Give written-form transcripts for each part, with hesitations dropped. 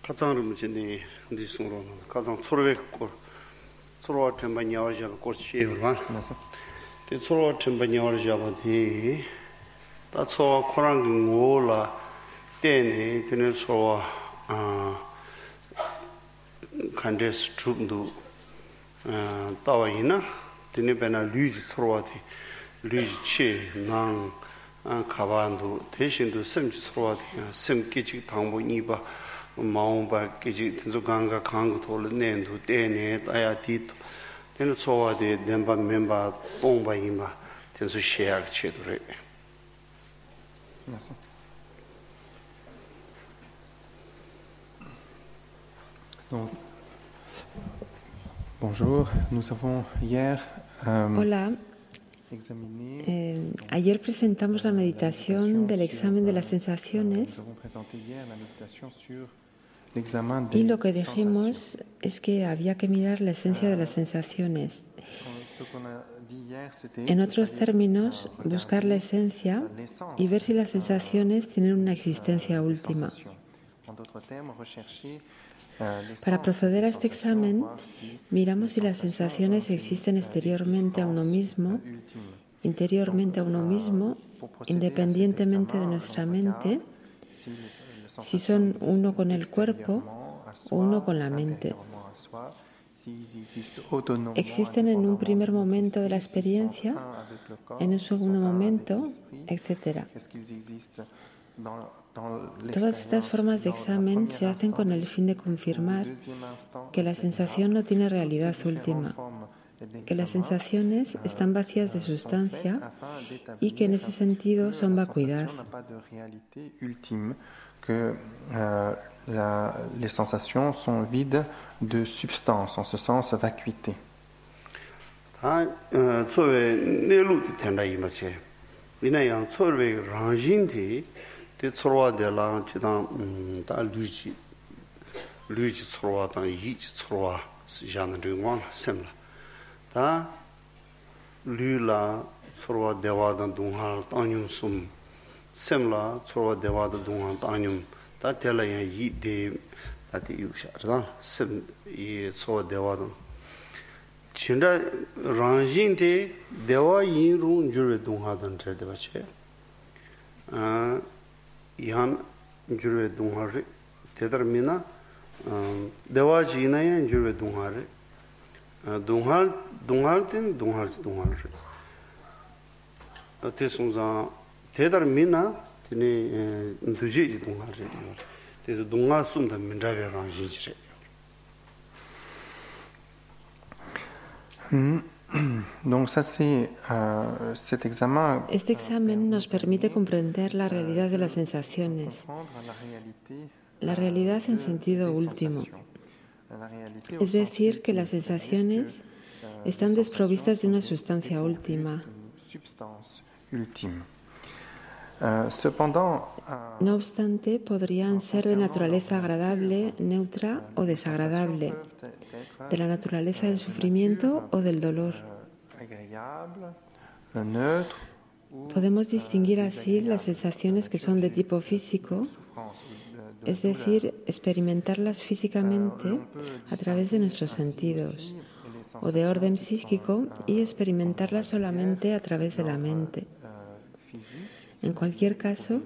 가장을 전에 디스로 가장 소르베고 소르와 템바냐와자 고치에만 데 소르와 템바냐와자바디 다소 코랑 몰라 때네 되는 소와 칸데스 춤도 따와이나 되네 베나 류지 소르와디 류지 치낭 가반도 대신도 sem지 소르와디 sem기지 당보니바 마음바 기지 등조강가 강고 돌내도 때네 따야디도 되는 소와데 nemba 멤버 봉바이마 된수 쉐약 체도래. Donc, bonjour, nous avons hier Hola. Ayer presentamos la meditación del examen de las sensaciones y lo que dijimos es que había que mirar la esencia de las sensaciones. En otros términos, buscar la esencia y ver si las sensaciones tienen una existencia última. Para proceder a este examen, miramos si las sensaciones existen exteriormente a uno mismo, interiormente a uno mismo, independientemente de nuestra mente, si son uno con el cuerpo o uno con la mente. Existen en un primer momento de la experiencia, en un segundo momento, etc. Todas estas formas de examen se hacen con el fin de confirmar que la sensación no tiene realidad última, que las sensaciones están vacías de sustancia y que en ese sentido son vacuidad. Que les sensations sont vides de substance, en ce sens vacuité. 데 초로와데라 지단 다 루지 초로와다 이지 초로와 시자는 링원 셈라 다 류라 초로와 대와다 동할 땅뇽 숨 셈라 초로와 대와다 동할 땅뇽 다 텔라야 이데 다티 유샤다 셈이 초로와 대와다 진짜 랑진데 대와 이룬 주르 동하던 제대바체 yan jurwe dunghare tedarmina dewaji inayan jurwe dunghare dunghal tin dunghal te sunza tedarmina tini nduji dunghare te dunghal sunda mindrave ranjinjire. Donc ça c'est cet examen. Este examen nos permite comprender la realidad de las sensaciones, la realidad en sentido último. Es decir, que las sensaciones están desprovistas de una sustancia última. No obstante, podrían ser de naturaleza agradable, neutra o desagradable, de la naturaleza del sufrimiento o del dolor. Podemos distinguir así las sensaciones que son de tipo físico, es decir, experimentarlas físicamente a través de nuestros sentidos, o de orden psíquico y experimentarlas solamente a través de la mente. En cualquier caso,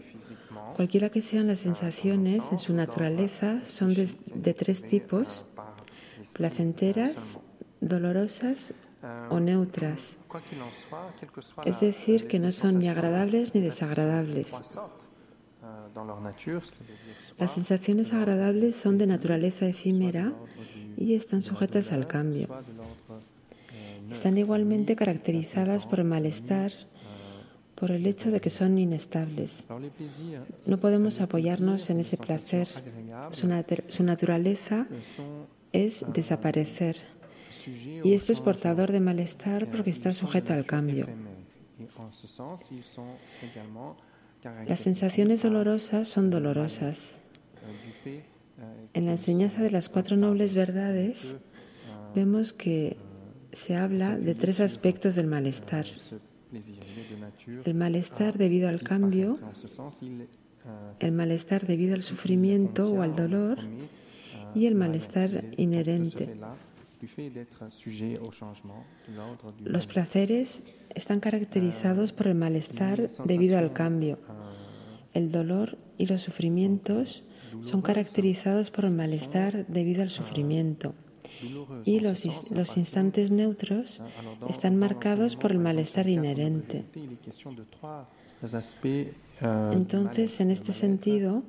cualquiera que sean las sensaciones, en su naturaleza son de tres tipos: placenteras, dolorosas o neutras. Es decir, que no son ni agradables ni desagradables. Las sensaciones agradables son de naturaleza efímera y están sujetas al cambio. Están igualmente caracterizadas por el malestar, por el hecho de que son inestables. No podemos apoyarnos en ese placer. Su naturaleza es desaparecer. Y esto es portador de malestar porque está sujeto al cambio. Las sensaciones dolorosas son dolorosas. En la enseñanza de las 4 nobles verdades vemos que se habla de 3 aspectos del malestar. El malestar debido al cambio, el malestar debido al sufrimiento o al dolor y el malestar inherente. Los placeres están caracterizados por el malestar debido al cambio. El dolor y los sufrimientos son caracterizados por el malestar debido al sufrimiento. Y los instantes neutros están marcados por el malestar inherente. Entonces, en este sentido,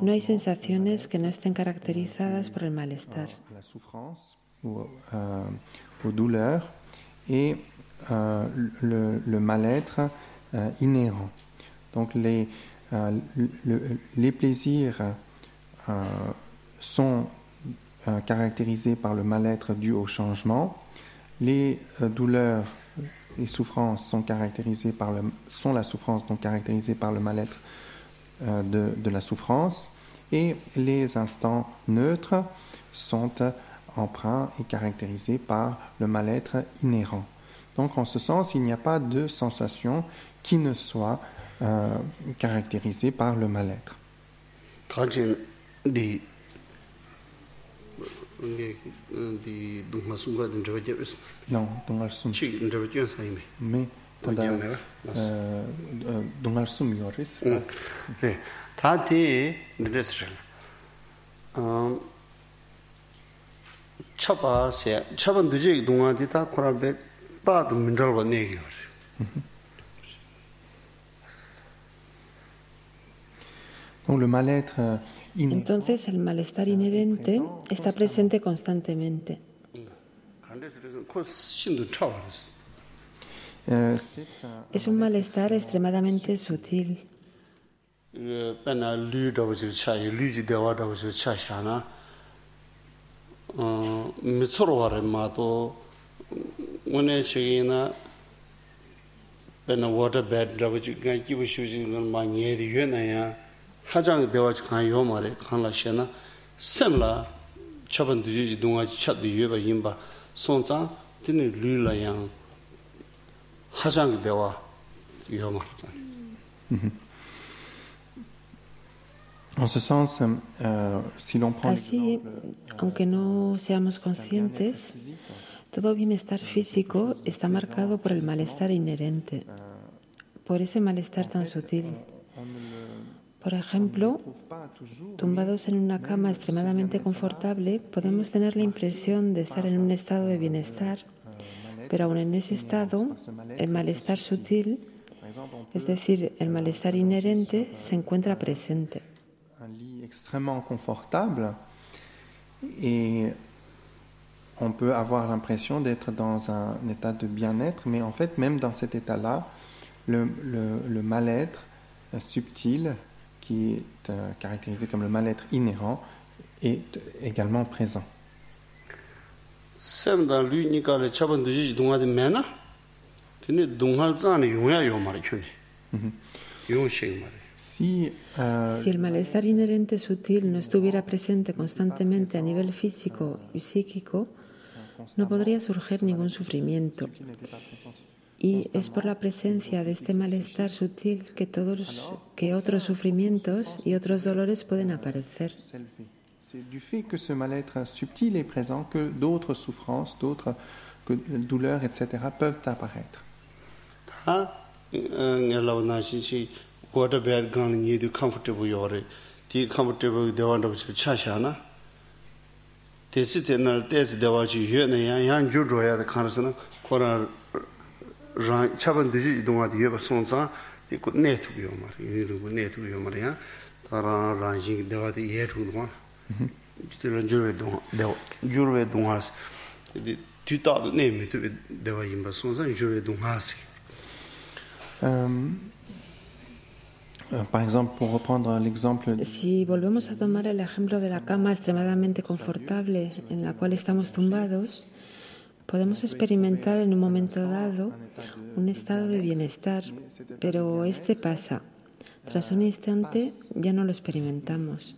no hay sensaciones que no estén caracterizadas por el malestar. Aux douleurs et le mal-être inhérent. Donc les plaisirs sont caractérisés par le mal-être dû au changement. Les douleurs et souffrances sont la souffrance donc caractérisées par le mal-être de la souffrance. Et les instants neutres sont empreint et caractérisé par le mal-être inhérent. Donc, en ce sens, il n'y a pas de sensation qui ne soit caractérisée par le mal-être. Non, mais 차번 두지 동아디 다 코랄베 따도 민절과 내기 Donc le mal-être Entonces el malestar inherente está presente constantemente. Es un malestar extremadamente sutil. 미츠로와레 마도 오늘 저기나 배나 워터베드 더버지 가기부 슈지는 많이 예리여나야 하장 대화지 간요 말에 간라셔나 셈라 처번 두지 동아지 쳇도 예바 임바 손자 드니 류라양 하장 대화 요 말자. En ce sens, si l'on prend Así, aunque no seamos conscientes, todo bienestar físico está marcado por el malestar inherente, por ese malestar tan sutil. Por ejemplo, tumbados en una cama extremadamente confortable, podemos tener la impresión de estar en un estado de bienestar, pero aún en ese estado, el malestar sutil, es decir, el malestar inherente, se encuentra presente. Un lit extrêmement confortable et on peut avoir l'impression d'être dans un état de bien-être, mais en fait, même dans cet état-là, le mal-être subtil, qui est caractérisé comme le mal-être inhérent, est également présent. Si el malestar inherente sutil no estuviera presente constantemente a nivel físico y psíquico, no podría surgir ningún sufrimiento. Y es por la presencia de este malestar sutil que otros sufrimientos y otros dolores pueden aparecer. C'est du fait que ce mal-être subtil est présent que d'autres souffrances, d'autres douleurs, etc. peuvent apparaître. Waterbed gan ni du comfortable yore di comfortable de wanda bu cha sha na de si de na de si de wa ji yue na yan ju zhuo ya de kan se na ko ra ran cha ban de ji dong wa de yue ba song zang de ku ne tu yo ma ri ru bu ne tu yo ma ya ta ra ran ji de wa de ye tu ma de ran ju we dong ha de tu ta de ne mi tu de wa yin ba song zang ju we dong ha si. Par exemple, pour reprendre l'exemple... Si volvemos a tomar el ejemplo de la cama extremadamente confortable en la cual estamos tumbados, podemos experimentar en un momento dado un estado de bienestar, pero este pasa. Tras un instante ya no lo experimentamos.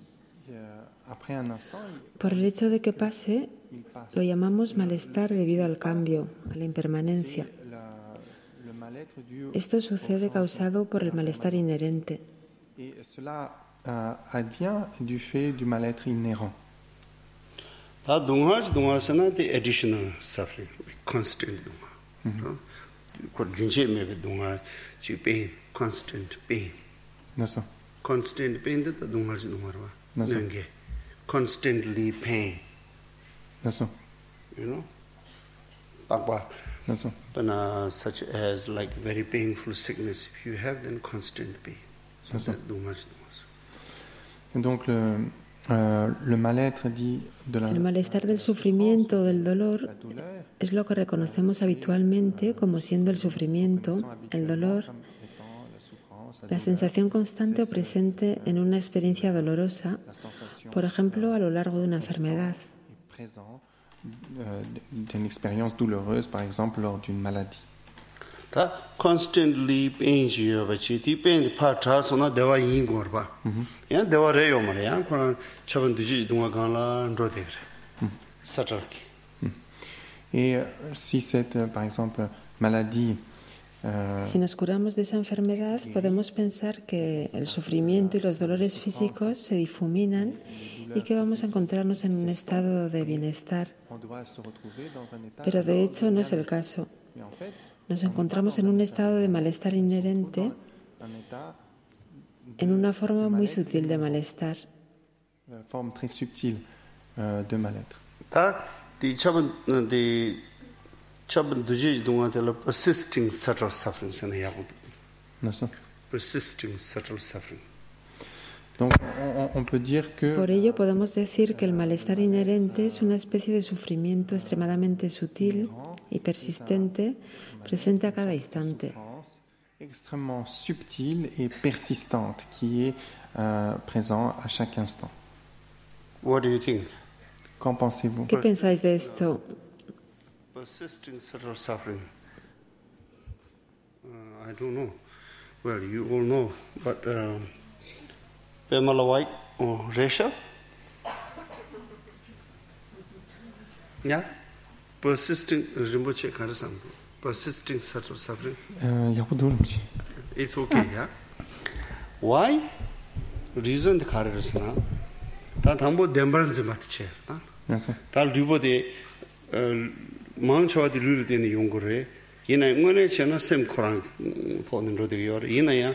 Por el hecho de que pase, lo llamamos malestar debido al cambio, a la impermanencia. Esto sucede causado por el malestar Et cela advient du fait du mal-être inhérent. 다 동화서나 the additional suffering, constant 동화. 그 진짜에 동화 지 pain, constant pain. D'accord. Constant pain 다 동화지 동화로 와. 그게 constantly pain. D'accord. You know? 딱 봐. D'accord. But such as like very painful sickness, if you have then constant pain. So 동화지 동화서. Et donc le mal-être dit de la... El malestar del sufrimiento o del dolor es lo que reconocemos habitualmente como siendo el sufrimiento, el dolor, la sensación constante o presente en una experiencia dolorosa, por ejemplo, a lo largo de una enfermedad. D'une expérience douloureuse, par exemple, lors d'une maladie. 다 constantly pain지요, 같이 이 pain 파트라서나 대화 인고를 봐. 야 대화래요 말이야. 그런 처분 뒤지 동화간라 로데 그래. 사절기. Et si cette, par exemple, maladie Si nos curamos de esa enfermedad, podemos pensar que el sufrimiento y los dolores físicos se difuminan y que vamos a encontrarnos en un estado de bienestar. Pero de hecho no es el caso. Nos encontramos en un estado de malestar inherente, en una forma muy sutil de malestar. Forme très subtile de mal-être. 다 처분 뒤지 동화들 persisting subtle sufferings 는 야고. Persisting subtle suffering. Donc on peut dire que Por ello podemos decir que el malestar inherente es una especie de sufrimiento extremadamente sutil y persistente, presente a cada instante. Extrêmement subtile et persistante qui est présent à chaque instant. What do you think? Qu'en pensez-vous? ¿Qué pensáis de esto? Persisting subtle suffering. I don't know. Well, you all know, but Pamela White or Resha? Yeah? Persisting, Rinpoche Karasam. Persisting subtle suffering. It's okay, yeah? Why? Reason the Karasana. That humble Dembrans Matche. Tal Ribo de Manchawati Lulu in the Yungure. In a Munich Sem Korang for the Rodior. In a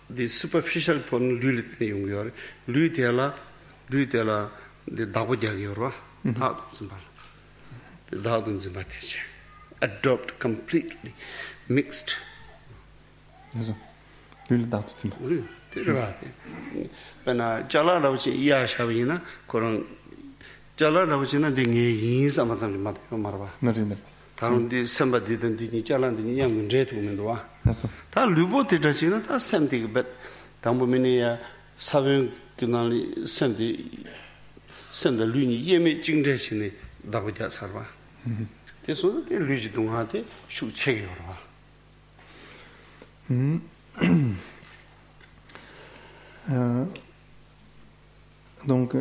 the superficial ton Lulu in the Yungur. Luitella, the Dabujagiora. The Daudun's Matche. Adopt completely mixed. But Jala Yashavina, Koran Jala Ravina, the Yin Samatan Marva. Town the somebody didn't Jalan the young gentleman. Tal Lubo Titrachina, that's something, but Tambuminia Savin Canali send the Luni Yemi Jingdashini, Dabuja Sarva. This was the Luigi Dunhate, should check Donc,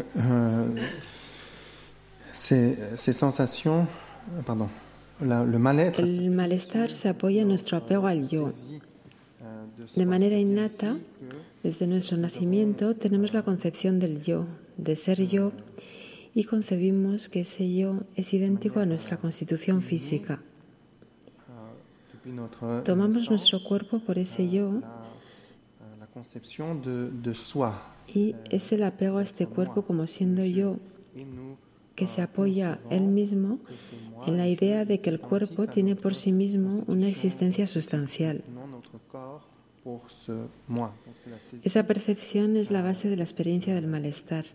ces sensations, pardon, le mal-être. El malestar se apoya en nuestro apego al yo. De manera innata, desde nuestro nacimiento, tenemos la concepción del yo, de ser yo, y concebimos que ese yo es idéntico a nuestra constitución física. Tomamos nuestro cuerpo por ese yo y es el apego a este cuerpo como siendo yo que se apoya él mismo en la idea de que el cuerpo tiene por sí mismo una existencia sustancial. Esa percepción es la base de la experiencia del malestar.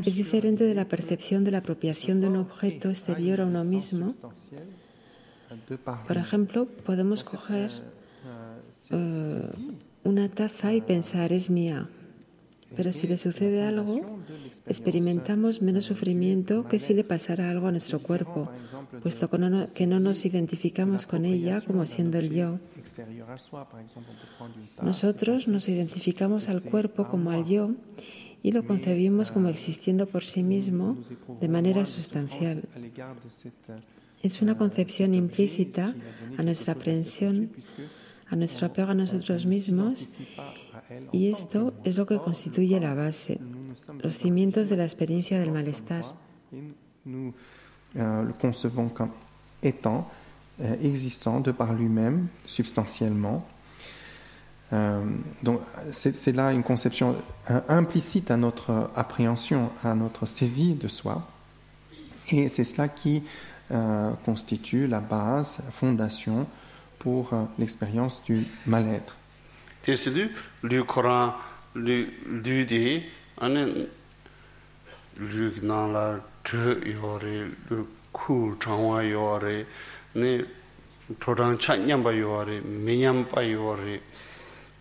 Es diferente de la percepción de la apropiación de un objeto exterior a uno mismo. Por ejemplo, podemos coger una taza y pensar es mía, pero si le sucede algo, experimentamos menos sufrimiento que si le pasara algo a nuestro cuerpo, puesto que no nos identificamos con ella como siendo el yo. Nosotros nos identificamos al cuerpo como al yo y lo concebimos como existiendo por sí mismo de manera sustancial. Es una concepción implícita a nuestra aprehensión, a nuestro apego a nosotros mismos, y esto es lo que constituye la base. los cimientos de la experiencia del malestar. Nous le concevons comme étant existant de par lui-même, substantiellement. Donc c'est là une conception implicite à notre appréhension, à notre saisie de soi. Et c'est cela qui constitue la base, la fondation pour l'expérience du mal-être. Le Coran, le cool changwa yore, ne Todang Chanyamba yore, Minyampa yore,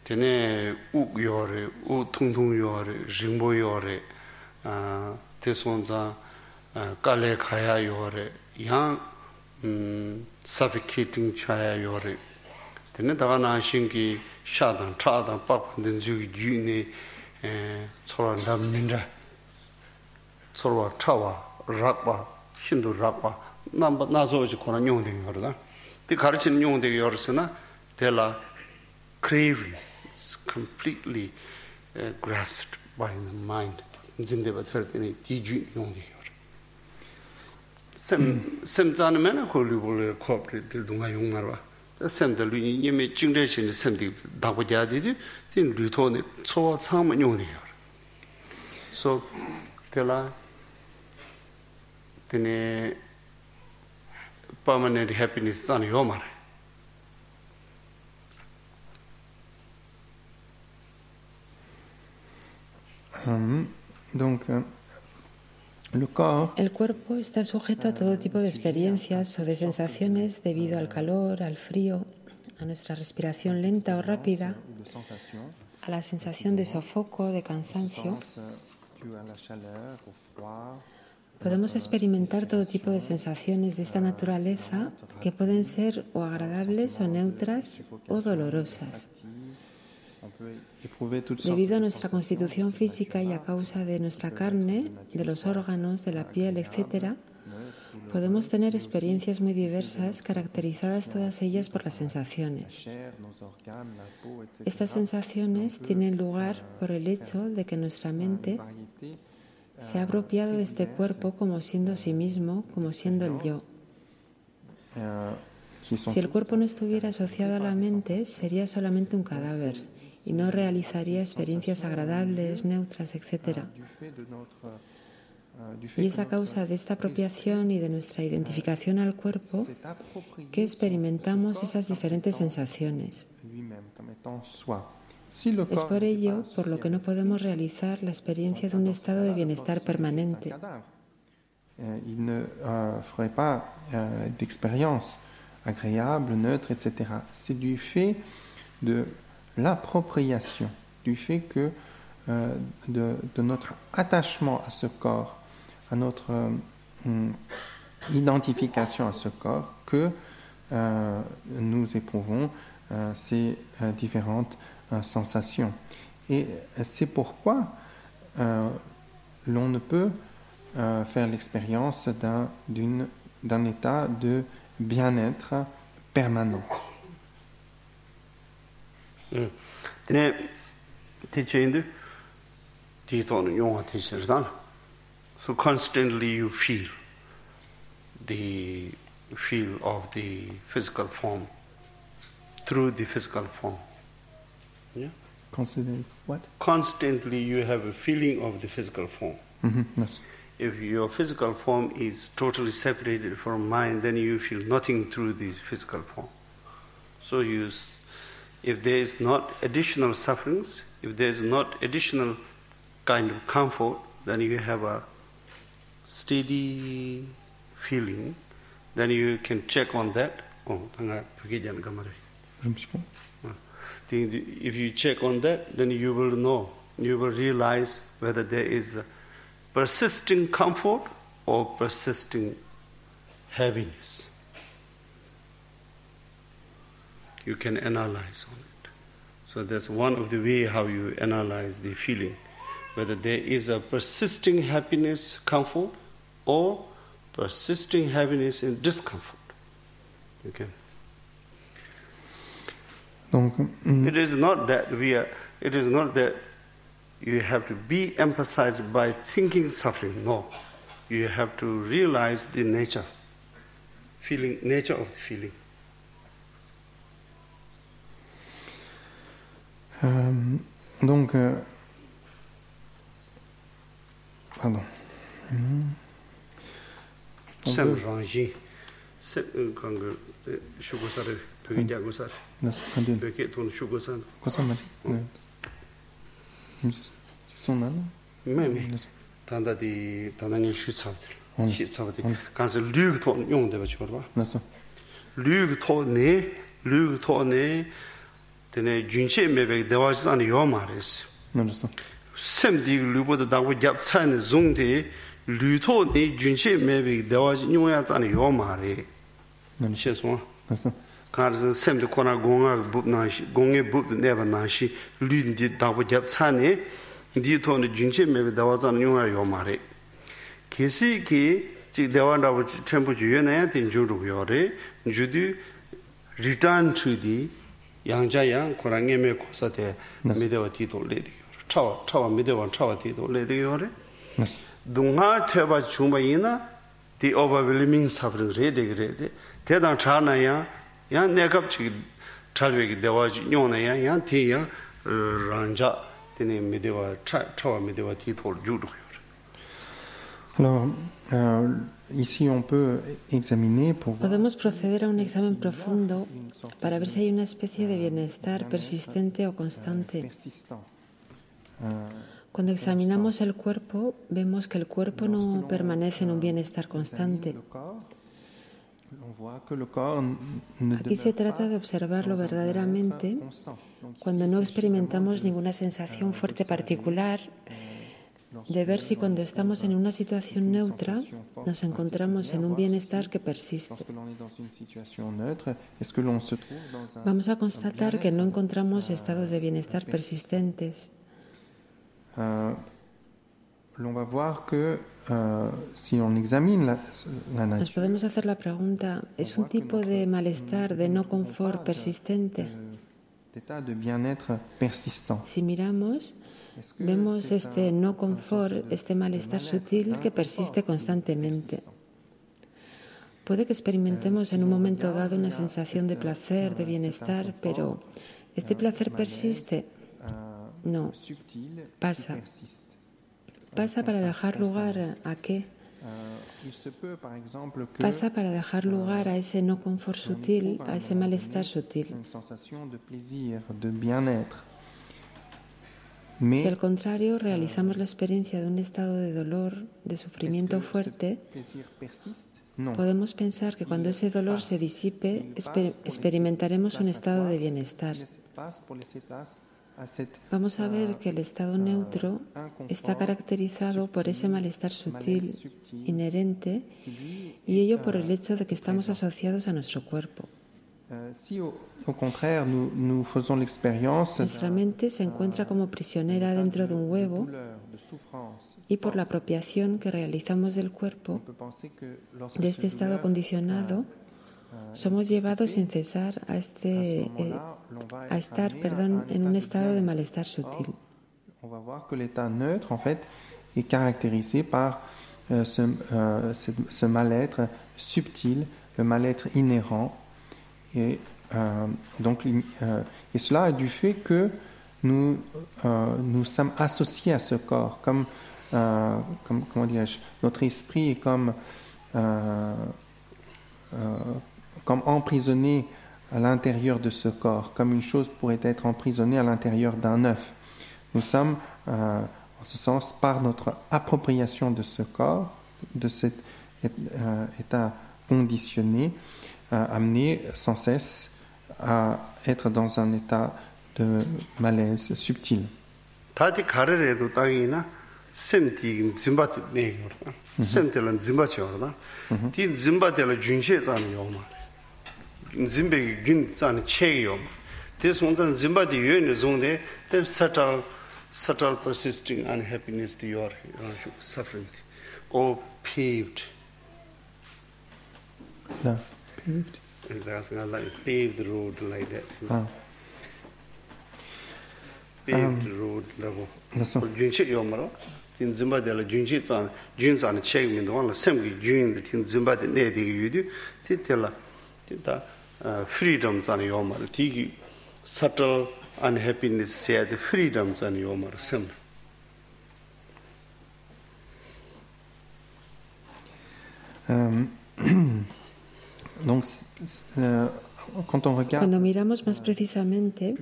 Tene Uk yore, U Tung yore, Jimbo yore, Tesonza, Kale Kaya yore, Yang suffocating Chaya yore. Tene Dagana Shinki, Shadan, Tradan, Pap, then Zugi Juni, Soranda Minda, Sorwa Chawa, Rakba, Shindu Rakba, Namba Nazoji Koran Yorda. The Karachin Yonde Yorsana, Della craving is completely grasped by the mind. Zindeva Thirtini, Tiju Yonde Yor. Sem Zanamana Kolu corporate Dunga Yungarva. The Sem the Luni generation is sending Dabajadi, then Lutone, so some Yonde Yor. So, Della Tene permanent happiness on your mare. Donc, le corps. El cuerpo está sujeto a todo tipo de experiencias o de sensaciones debido al calor, al frío, a nuestra respiración lenta o rápida, a la sensación de sofoco, de cansancio. Podemos experimentar todo tipo de sensaciones de esta naturaleza que pueden ser o agradables o neutras o dolorosas. Debido a nuestra constitución física y a causa de nuestra carne, de los órganos, de la piel, etc., podemos tener experiencias muy diversas, caracterizadas todas ellas por las sensaciones. Estas sensaciones tienen lugar por el hecho de que nuestra mente se ha apropiado de este cuerpo como siendo sí mismo, como siendo el yo. Si el cuerpo no estuviera asociado a la mente, sería solamente un cadáver y no realizaría experiencias agradables, neutras, etc. Y es a causa de esta apropiación y de nuestra identificación al cuerpo que experimentamos esas diferentes sensaciones. Es por ello por lo que no podemos realizar la experiencia de un estado de bienestar permanente. Il ne ferait pas d'expérience agréable, neutre, etc. C'est du fait de l'appropriation, du fait que de notre attachement à ce corps, à notre identification à ce corps, que nous éprouvons ces différentes sensations. Et c'est pourquoi l'on ne peut faire l'expérience d'un état de bien-être permanent. So constantly you feel the feel of the physical form through the physical form. Yeah? Constantly what? Constantly you have a feeling of the physical form. Mm-hmm. Yes. If your physical form is totally separated from mind, then you feel nothing through the physical form. So if there is not additional sufferings, if there is not additional kind of comfort, then you have a steady feeling, then you can check on that. If you check on that, then you will know, you will realize whether there is a persisting comfort or persisting heaviness. You can analyze on it. So that's one of the way how you analyze the feeling, whether there is a persisting happiness, comfort, or persisting happiness and discomfort. Okay. Donc, it is not that you have to be emphasized by thinking suffering. No. You have to realize the nature of the feeling. Donc, pardon. Sem rangi, kang shugosar, pegidya gosar. Peke ton shugosar. Cosa m'a dit? Son âme? Même. Tanda di tanani shitsavdir. Shitsavdir. Kansa lyg ton yong deba chorba. Nasıl? Lyg to ne tene junche mebe dewaji an yomares. Nasıl? Sem di lyboda dawo gyap chane zongde lyto ne junche mebe dewaji nyongya an yomare. Nasıl? Nasıl? Karzen sem de kona gonga bubna shi gongye bub neba na shi lyn di dawo gyap chane di to ne junche mebe dewaji an nyongya yomare. Kesi ki ji dewanda wo tempo ju yene tin ju ru yore judu return to the 양자양 고랑에메 코사데 미데와 티도 레디 차와 미데와 차와 티도 레디 요레 동하 퇴바 중바이나 the overwhelming suffering 레디 대단 차나야 야 내가 지 차르기 대와지 뇨나야 야 티야 란자 티네 미데와 차와 미데와 티도 주도 Alors, ici on peut examiner pour voir. Podemos proceder a un examen profundo para ver si hay una especie de bienestar persistente o constante. Cuando examinamos el cuerpo, vemos que el cuerpo no permanece en un bienestar constante. Aquí se trata de observarlo verdaderamente cuando no experimentamos ninguna sensación fuerte particular, de ver si cuando estamos en una situación neutra nos encontramos en un bienestar que persiste. Vamos a constatar que no encontramos estados de bienestar persistentes. Nos podemos hacer la pregunta, ¿es un tipo de malestar, de no confort persistente? Si miramos, vemos este no confort, este malestar sutil que persiste constantemente. Puede que experimentemos en un momento dado una sensación de placer, de bienestar, pero ¿este placer persiste? No, pasa. ¿Pasa para dejar lugar a qué? Pasa para dejar lugar a ese no confort sutil, a ese malestar sutil. Si al contrario realizamos la experiencia de un estado de dolor, de sufrimiento fuerte, podemos pensar que cuando ese dolor se disipe, experimentaremos un estado de bienestar. Vamos a ver que el estado neutro está caracterizado por ese malestar sutil, inherente, y ello por el hecho de que estamos asociados a nuestro cuerpo. Nuestra mente se encuentra como prisionera dentro de un huevo y por la apropiación que realizamos del cuerpo, de este estado condicionado, somos llevados sin cesar a estar en un estado de malestar sutil. On va voir que l'état neutre, en fait, est caractérisé par ce mal-être subtil, le mal-être inhérent. Et cela est du fait que nous sommes associés à ce corps, comme comment dirais-je, notre esprit est comme emprisonné à l'intérieur de ce corps, comme une chose pourrait être emprisonnée à l'intérieur d'un œuf. Nous sommes, en ce sens, par notre appropriation de ce corps, de cet état conditionné, amenés sans cesse à être dans un état de malaise subtil. Subtle persisting unhappiness to your suffering, or paved. No. Paved? That's not like paved road like that. road level. That's all. Junchi yomaro. Tin zimba de la junchi zan jun zan check min do la sem gi jun de tin zimba de ne de yudu. Tin tela ta freedom zan yomaro. Ti subtle unhappiness said freedom zan yomaro sem. Donc, quand on regarde, Cuando miramos más precisamente,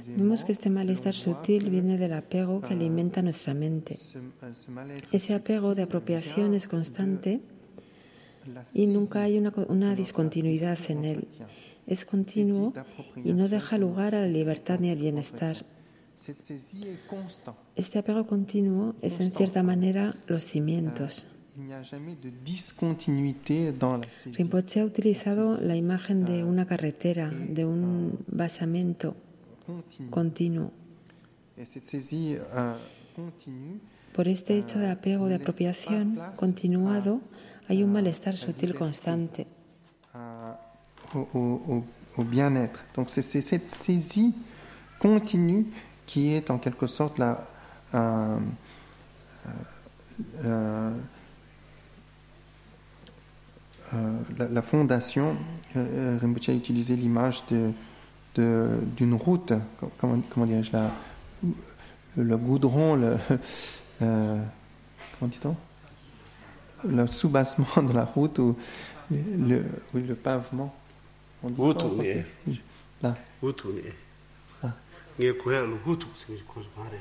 vemos que este malestar sutil viene del apego que alimenta nuestra mente. Ese apego de apropiación es constante y nunca hay una discontinuidad en él. Es continuo y no deja lugar a la libertad ni al bienestar. Este apego continuo es en cierta manera los cimientos. Rinpoche ha utilizado la imagen de una carretera, de un basamento continuo. Por este hecho de apego, de apropiación continuado, hay un malestar sutil constante. Au bien-être. Donc c'est cette saisie continue qui est en quelque sorte la fondation. Rinpoche a utilisé l'image d'une route, comment dirais-je, le goudron, comment dit-on, le soubassement de la route ou le pavement. Hutu là. Hutu Ah. Nge kuya lu hutu singi kos mare.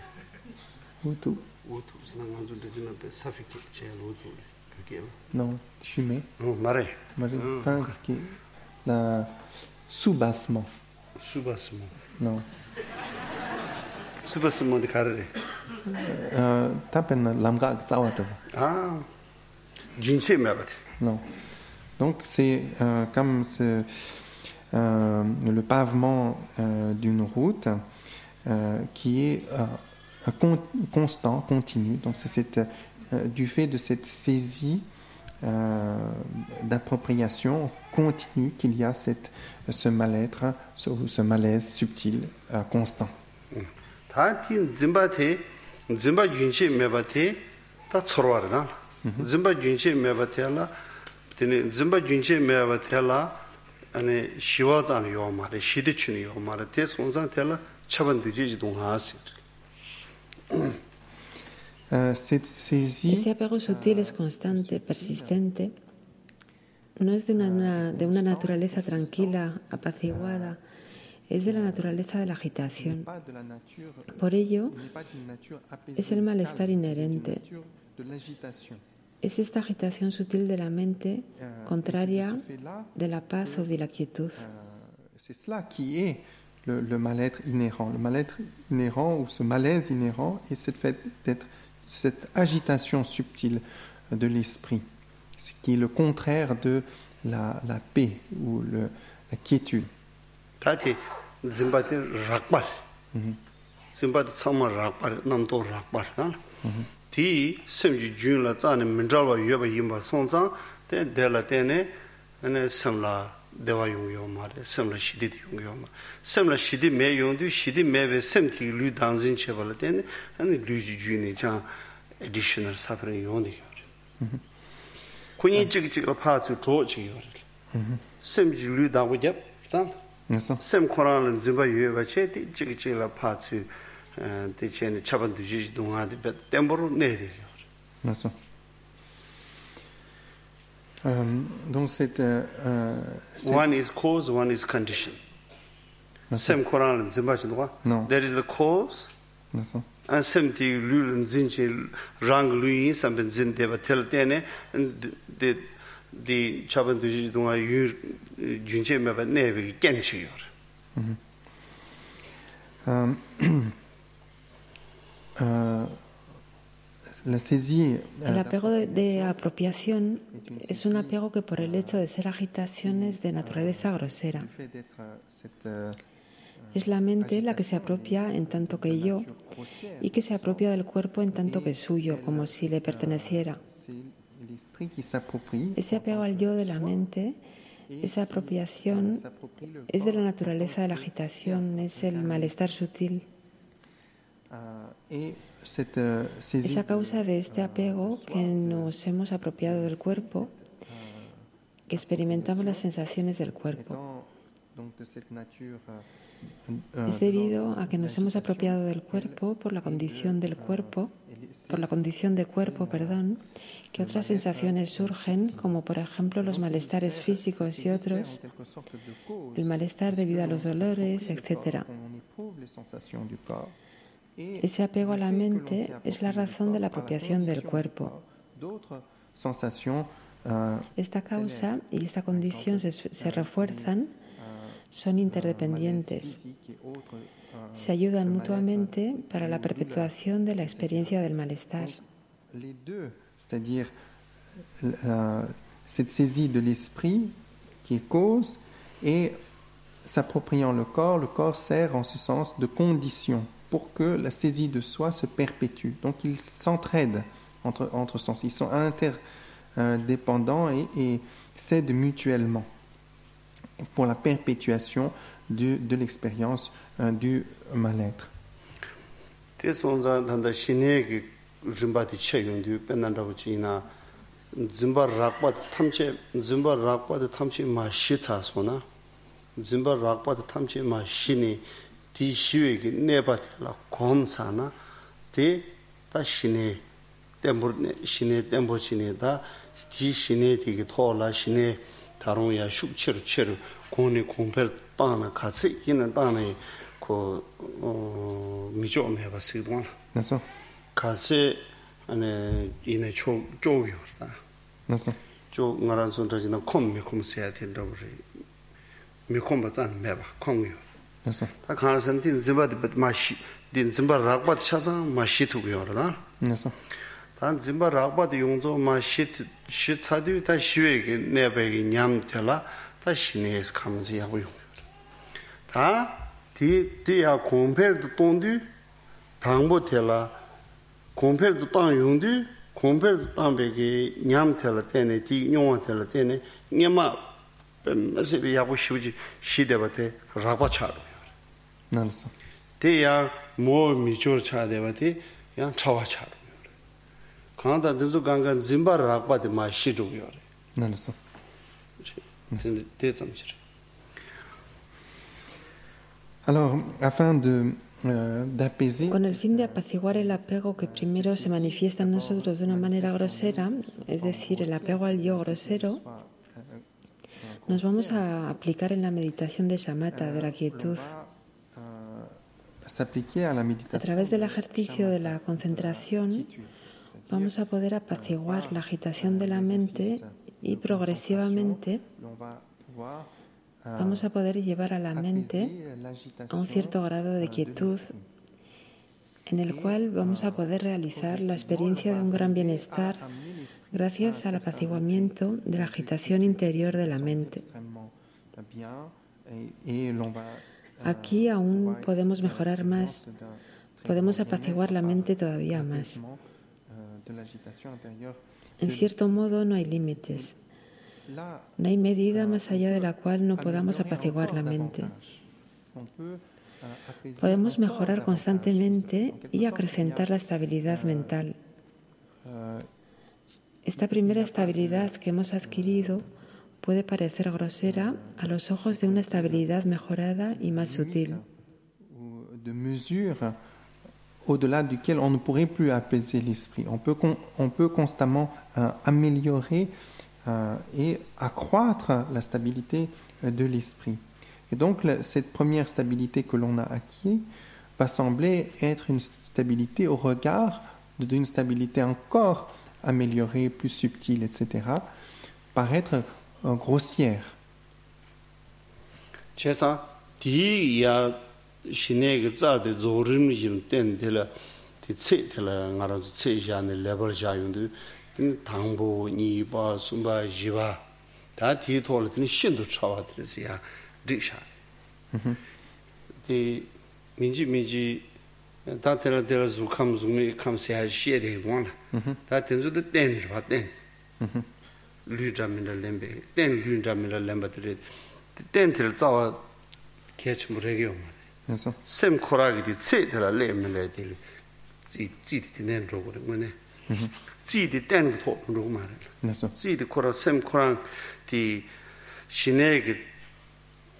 Hutu. Hutu sina nganzu de jina pe safiki che lu hutu ke. Non, fumée. No mare. Je pense que le soubassement. Soubassement. Non. Soubassement de carré. Tapen lamga tsawata. Ah. Jinche mabate. Non. Donc c'est comme le pavement d'une route qui est constant, continu. Donc c'est du fait de cette saisie d'appropriation continue qu'il y a ce mal-être, ce malaise subtil, constant. Tatin zimbate, zimba junche mabate, ta tsorwarda. Zimba junche mabate la zimba junche mabate ane shiwazan yomare shidichuni yomare te sonzan tela chaban diji donghasi. Cette saisie, ese apego sutil es constante, persistente. No es de una naturaleza tranquila, apaciguada, es de la naturaleza de la agitación. Por ello, es el malestar inherente. Es esta agitación sutil de la mente contraria de la paz o de la quietud. C'est cela qui est le mal-être inhérent. Le mal-être inhérent ou ce malaise inhérent est cette agitation subtile de l'esprit, ce qui est le contraire de la paix ou la quiétude. Tati zimbati rakbar. Zimbati tsama rakbar, namto rakbar. Ti semji jun la tsane mindralwa yueba yimba sonzang, ten dela tene semla dewa yung yomare, semla shidi yung yomare. Semla shidi me yongdu, shidi mewe semti lu danzin chebala tene, lu ji juni chan additional suffering yongdi yore. Kunyi chigi chigi paa tsu to chigi yore. Semji lu dangwa jeb, sem koran zimba yueba che, ti chigi chigi la paa tsu te chene chaban du jiji dunga de bet temboru neri. Donc one is cause, one is condition. Sem Quran zimba chidwa. No. There is the cause. And sem ti lulun zinchi rang lui samben zin deba tel tene the chaban du jiji dunga yu junche meba nevi kenchi yor. La saisie. El apego de apropiación es un apego que por el hecho de ser agitaciones de naturaleza grosera. Es la mente la que se apropia en tanto que yo y que se apropia del cuerpo en tanto que suyo, como si le perteneciera. Ese apego al yo de la mente, esa apropiación es de la naturaleza de la agitación, es el malestar sutil. Es a causa de este apego que nos hemos apropiado del cuerpo, que experimentamos las sensaciones del cuerpo. Es debido a que nos hemos apropiado del cuerpo por la condición de cuerpo, que otras sensaciones surgen, como por ejemplo los malestares físicos y otros, el malestar debido a los dolores, etc. Ese apego a la mente es la razón de la apropiación del cuerpo. Esta causa y esta condición se refuerzan, son interdependientes, se ayudan mutuamente para la perpetuación de la experiencia del malestar. C'est-à-dire cette saisie de l'esprit qui est cause et s'appropriant le corps sert en ce sens de condition pour que la saisie de soi se perpétue. Donc ils s'entraident entre sens, ils sont interdépendants et s'aident mutuellement pour la perpétuation de l'expérience du mal-être. Zimbati Chayundu, Penandavachina, Zimbar Rakbat Tamche Mashita Sona, Zimbar Rakbat Tamche Mashini, Ti Shuig, Nebatella, Komsana, Te Tashine, Shine, Tembochine, Da, Ti Shine, Tigitola, Shine, Tarunya, Shukchir, Koni, Kumpel, Dana, Katsi, in Dana, Ko Mijo Meva Sidwan. 가세 안에 이내 조교다. 맞아. 조 나란 손자지나 콤미콤세야 된다고 그래. 미콤바잔 매바 콤요. 맞아. 다 가선 딘 짐바디 마시 딘 짐바 락바드 차자 마시 투고요라. 맞아. 단 짐바 락바드 용조 마시 시차디 다 시외게 내배기 냠텔라 다 시내에서 가면서 하고요. 다 디야 콤페르도 돈디 당보텔라 Compared to Tang Yungdu, compared to Tang Begi, Nyam Telatene, Ti Yong Telatene, Nyama, Messibi Yabushi, Shidebate, Rabachar. Nonsense. They are more mature Chadevati, Yan Chawachar. Kanda Duzuganga, Zimba Rakba de my Shidu. Nonsense. Alors, afin d'apaiser. Con el fin de apaciguar el apego que primero se manifiesta en nosotros de una manera grosera, es decir, el apego al yo grosero, nos vamos a aplicar en la meditación de shamatha, de la quietud. A través del ejercicio de la concentración, vamos a poder apaciguar la agitación de la mente y progresivamente vamos a poder llevar a la mente a un cierto grado de quietud en el cual vamos a poder realizar la experiencia de un gran bienestar gracias al apaciguamiento de la agitación interior de la mente. Aquí aún podemos mejorar más, podemos apaciguar la mente todavía más. En cierto modo no hay límites. No hay medida más allá de la cual no podamos apaciguar la mente. Podemos mejorar constantemente y acrecentar la estabilidad mental. Esta primera estabilidad que hemos adquirido puede parecer grosera a los ojos de una estabilidad mejorada y más sutil. Au-delà duquel on ne pourrait plus apaiser l'esprit. On peut constamment améliorer et accroître la stabilité de l'esprit. Et donc, cette première stabilité que l'on a acquise va sembler être une stabilité au regard d'une stabilité encore améliorée, plus subtile, etc., paraître grossière. 당보 니바 숨바 지바 다 뒤돌더니 신도 차와들으시야 릭샤 디 민지 다 테라데라 주캄 주미 감세야 시에데 원라 다 텐주도 땡 바땡 류자민을 렘베 땡 류자민을 렘바들이 땡들 자와 개침을 해요 Eso. sem koragi di tse de la le me le di ji di nen ro gore ngone ji di ten ko to ro ma re Eso. ji di kora sem korang di shine ge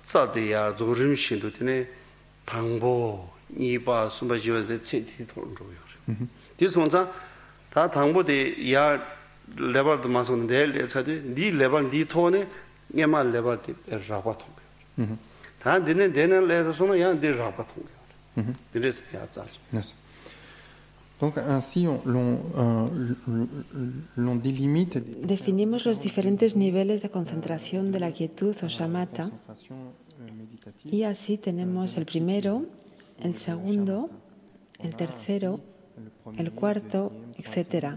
za de ya zo rim shin do de 당보 이바 숨바지오데 tse di to ro yo di sonza 다 당보데 야 레버드 마son 델 차데 디 레버 디 토네 녜마 레버 디 라바 통 다 되는 레서 소노 야디 라바 통 드레스 야 짜 Yes. Donc ainsi l'on délimite Definimos los diferentes niveles de concentración de la quietud o shamatha y así tenemos el primero, el segundo, el tercero, el cuarto, etc.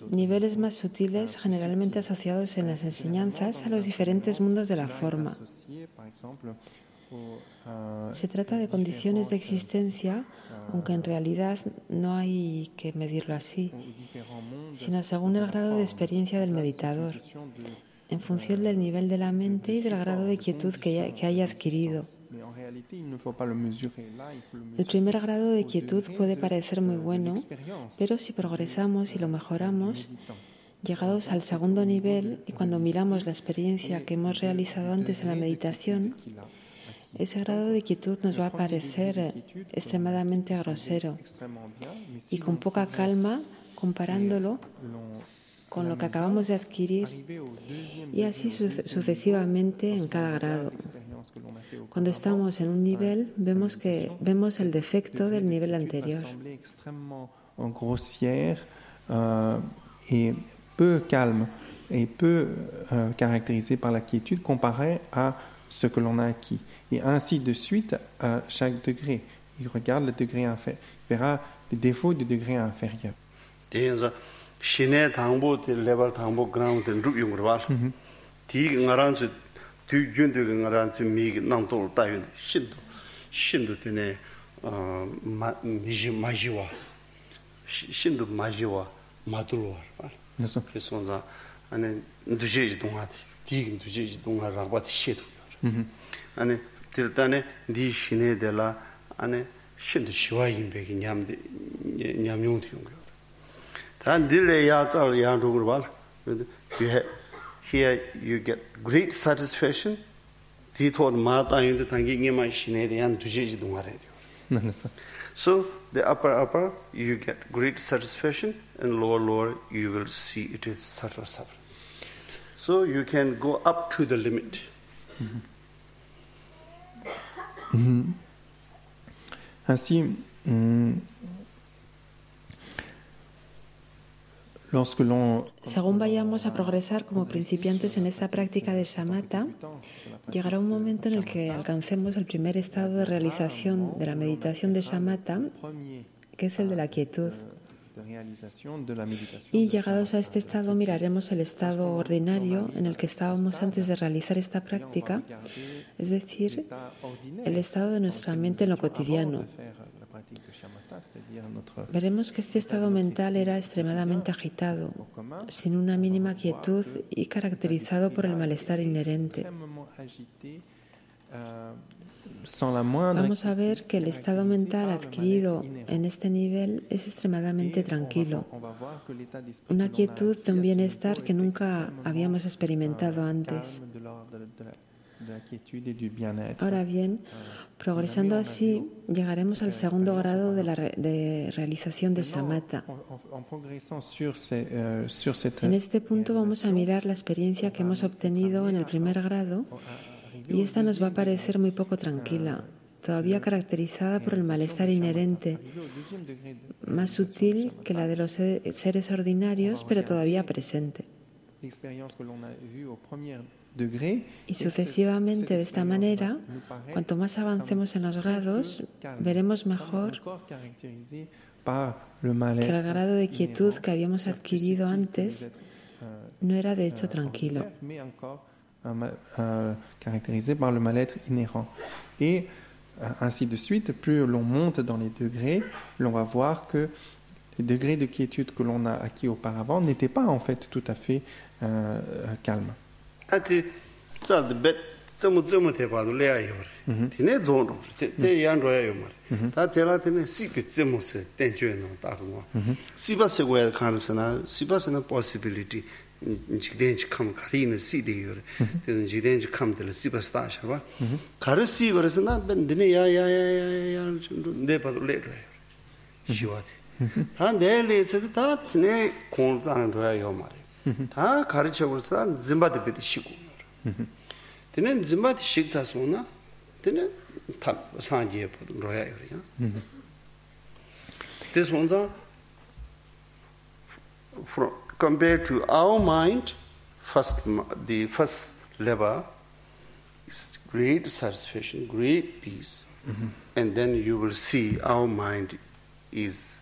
Niveles más sutiles generalmente asociados en las enseñanzas a los diferentes mundos de la forma. Se trata de condiciones de existencia, aunque en realidad no hay que medirlo así, sino según el grado de experiencia del meditador, en función del nivel de la mente y del grado de quietud que haya adquirido. El primer grado de quietud puede parecer muy bueno, pero si progresamos y lo mejoramos, llegados al segundo nivel y cuando miramos la experiencia que hemos realizado antes en la meditación, ese grado de quietud nos va a parecer extremadamente grosero y con poca calma, comparándolo con lo que acabamos de adquirir y así sucesivamente en cada grado. Cuando estamos en un nivel, vemos el defecto del nivel anterior. Grossière et peu calme et peu caractérisée par la quiétude comparée à ce que l'on a acquis. Et ainsi de suite à chaque degré. Il regarde le degré inférieur, il verra les défauts du degré inférieur. 신의 당보 레벨 당보 그라운드 루용 거발 디 ngaran지 뒤준들 ngaran지 미 남도 따윈 신도 되네 마지와 신도 마지와 마들와 그래서 안에 두제지 동아 디 두제지 동아 라바티 시도 안에 들단에 디 신의 데라 안에 신도 시와인 베기 냠용도 용 Here you get great satisfaction. So the upper you get great satisfaction, and lower you will see it is subtle. So you can go up to the limit. Ainsi, según vayamos a progresar como principiantes en esta práctica de shamatha, llegará un momento en el que alcancemos el primer estado de realización de la meditación de shamatha, que es el de la quietud. Y llegados a este estado miraremos el estado ordinario en el que estábamos antes de realizar esta práctica, es decir, el estado de nuestra mente en lo cotidiano. Veremos que este estado mental era extremadamente agitado, sin una mínima quietud y caracterizado por el malestar inherente. Vamos a ver que el estado mental adquirido en este nivel es extremadamente tranquilo, una quietud de un bienestar que nunca habíamos experimentado antes. Ahora bien, progresando así, llegaremos al segundo grado de realización de shamatha. En este punto vamos a mirar la experiencia que hemos obtenido en el primer grado y esta nos va a parecer muy poco tranquila, todavía caracterizada por el malestar inherente, más sutil que la de los seres ordinarios, pero todavía presente. Y sucesivamente de esta manera, cuanto más avancemos en los grados, veremos mejor que el grado de quietud que habíamos adquirido antes no era de hecho tranquilo. Caractérisé par le mal-être inhérent. Et ainsi de suite, plus l'on monte dans les degrés, l'on va voir que les degrés de quiétude que l'on a acquis auparavant n'étaient pas en fait tout à fait calmes. 점점 대봐도 레야 요. 티네 존도 때 양로야 요 말. 다 대라테네 시비 점모스 땡주에는 따고. 시바스고야 가능성나 시바스는 possibility 지den지 감 가리는 시디요. 되는 지den지 감들 시바스다 봐. 가르시 버스나 벤드네 야야야야 내 봐도 레요. 시와디. 다 내일에서 다 티네 공장을 둬야 요 말이에요. 다 가르쳐 버서 짐바드비도 시고. Tenen zimbat shikza sona, tenen tab sanje pod roya yori. This one's compared to our mind, the first level is great satisfaction, great peace, and then you will see our mind is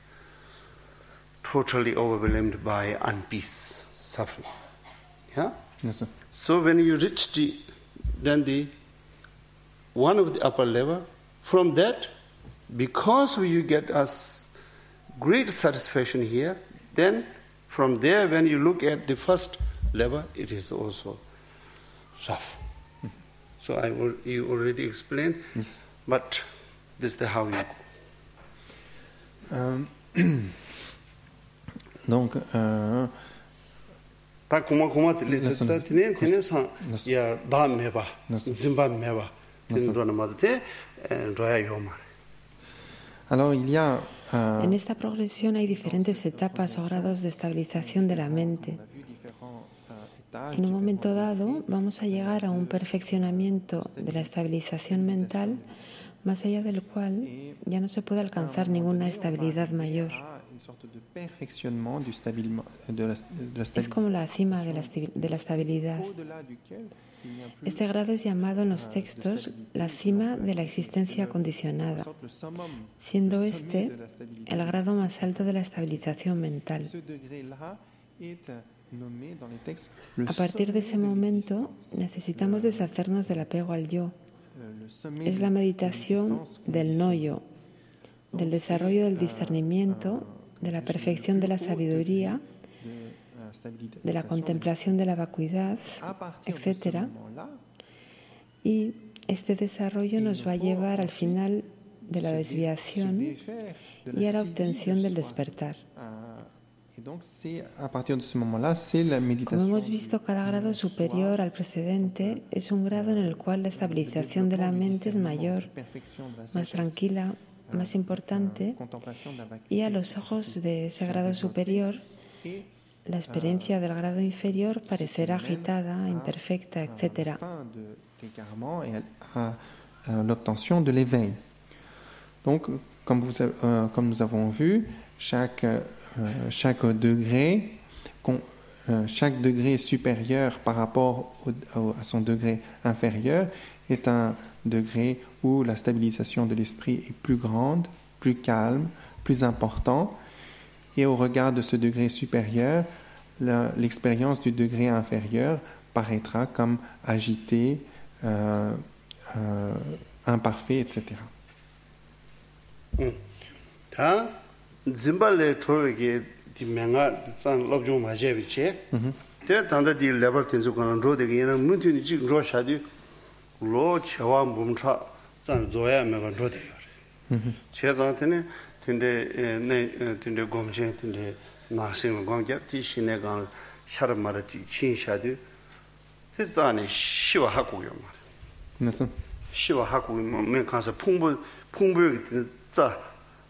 totally overwhelmed by unpeace, suffering. Yeah. Yes, sir. So when you reach then the one of the upper level, from that, because you get us great satisfaction here, then from there when you look at the first level, it is also rough. So you already explained, Yes. but this is how you go. Donc, 다 고마 들리다 티네 야 다음에 봐 짐밤에 봐 진도는 맞대 로야 요마. alors il y a En esta progresión hay diferentes etapas o grados de estabilización de la mente. En un momento dado vamos a llegar a un perfeccionamiento de la estabilización mental más allá del cual ya no se puede alcanzar ninguna estabilidad mayor. Es como la cima de la estabilidad. Este grado es llamado en los textos la cima de la existencia condicionada, siendo este el grado más alto de la estabilización mental. A partir de ese momento necesitamos deshacernos del apego al yo. Es la meditación del no-yo, del desarrollo del discernimiento, de la perfección de la sabiduría, de la contemplación de la vacuidad, etc. Y este desarrollo nos va a llevar al final de la desviación y a la obtención del despertar. Como hemos visto, cada grado superior al precedente es un grado en el cual la estabilización de la mente es mayor, más tranquila, más importante, y a los ojos de ese grado superior, la experiencia del grado inferior parecerá agitada, imperfecta, etc. L'obtention de l'éveil. Donc, comme nous avons vu, chaque degré supérieur par rapport à son degré inférieur est un degré où la stabilisation de l'esprit est plus grande, plus calme, plus important. Et au regard de ce degré supérieur, l'expérience du degré inférieur paraîtra comme agitée, imparfait, etc. Zimbabwe tro게 di menga san lobjo maje biche te tanda di level tenzu kan ro de gena mutu ni ji ro sha di lo chewa mumcha san zoya me ga ro de yor che zang tene tende gomje tende na sing gomje ti shine ga shar mara ji chin sha di te zane shiwa ha gu yo ma 무슨 shiwa ha gu me ka sa 풍부 za